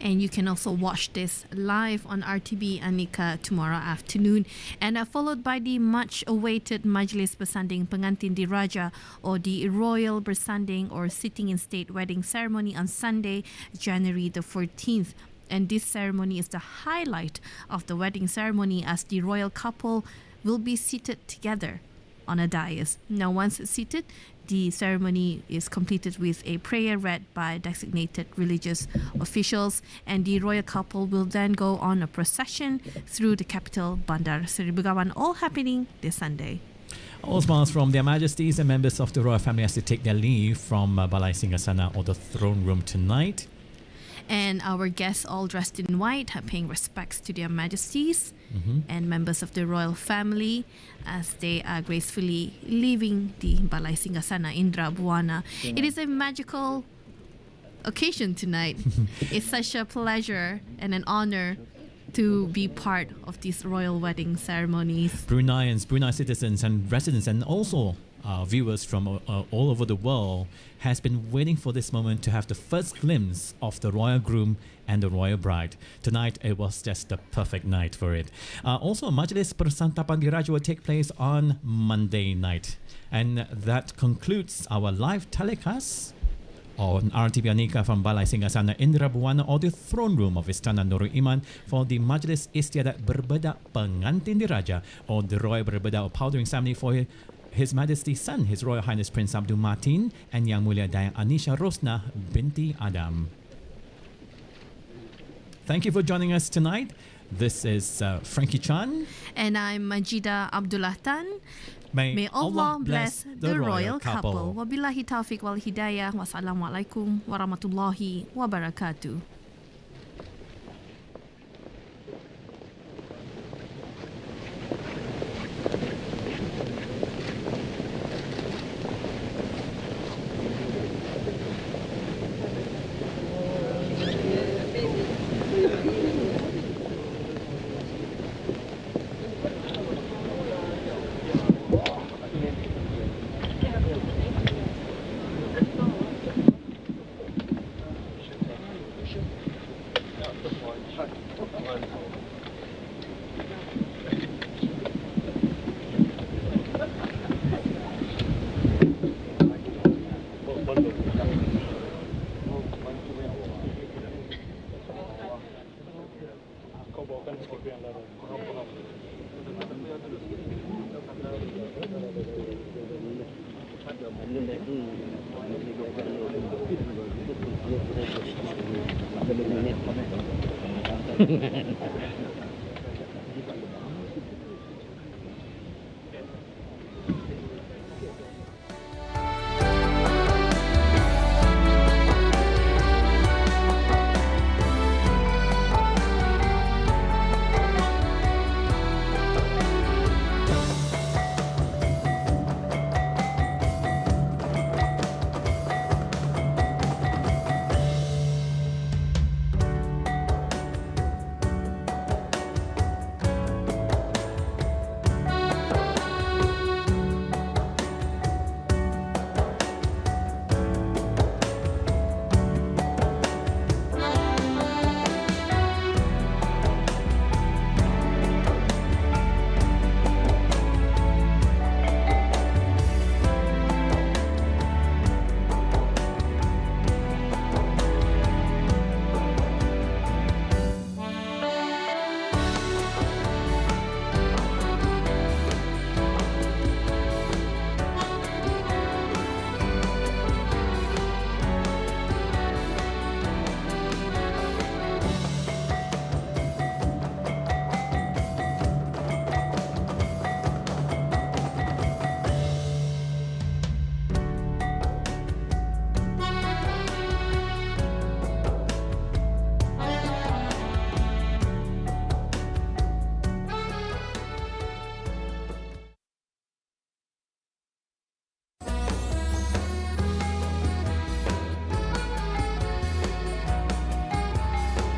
And you can also watch this live on RTB Anika tomorrow afternoon, and followed by the much-awaited Majlis Bersanding Pengantin Diraja, or the Royal Bersanding or Sitting in State Wedding Ceremony on Sunday, January the 14th. And this ceremony is the highlight of the wedding ceremony, as the royal couple will be seated together on a dais. Now, once seated, the ceremony is completed with a prayer read by designated religious officials, and the royal couple will then go on a procession through the capital, Bandar Seri Begawan, all happening this Sunday. All smiles from their majesties and members of the royal family as they take their leave from Balai Singgasana or the throne room tonight. And our guests, all dressed in white, are paying respects to their majesties and members of the royal family as they are gracefully leaving the Balai Singgasana Indra Buana. It is a magical occasion tonight. It's such a pleasure and an honor to be part of these royal wedding ceremonies. Brunei citizens and residents and also viewers from all over the world has been waiting for this moment to have the first glimpse of the royal groom and the royal bride. Tonight, it was just the perfect night for it. Also, Majlis Persantapan Diraja will take place on Monday night. And that concludes our live telecast on RTB Anika from Balai Singgasana Indra Buana or the throne room of Istana Nurul Iman for the Majlis Istiadat Berbedak Pengantin Diraja or the Royal Berbedak Powdering Ceremony for His Majesty's son, His Royal Highness Prince Abdul Mateen and Yang Mulia Dayang Anisha Rosnah binti Adam. Thank you for joining us tonight. This is Frankie Chan. And I'm Majida Abdullah Tan. May Allah bless the royal couple. Wabillahi taufiq wal hidayah. Wassalamualaikum warahmatullahi wabarakatuh. Hehehe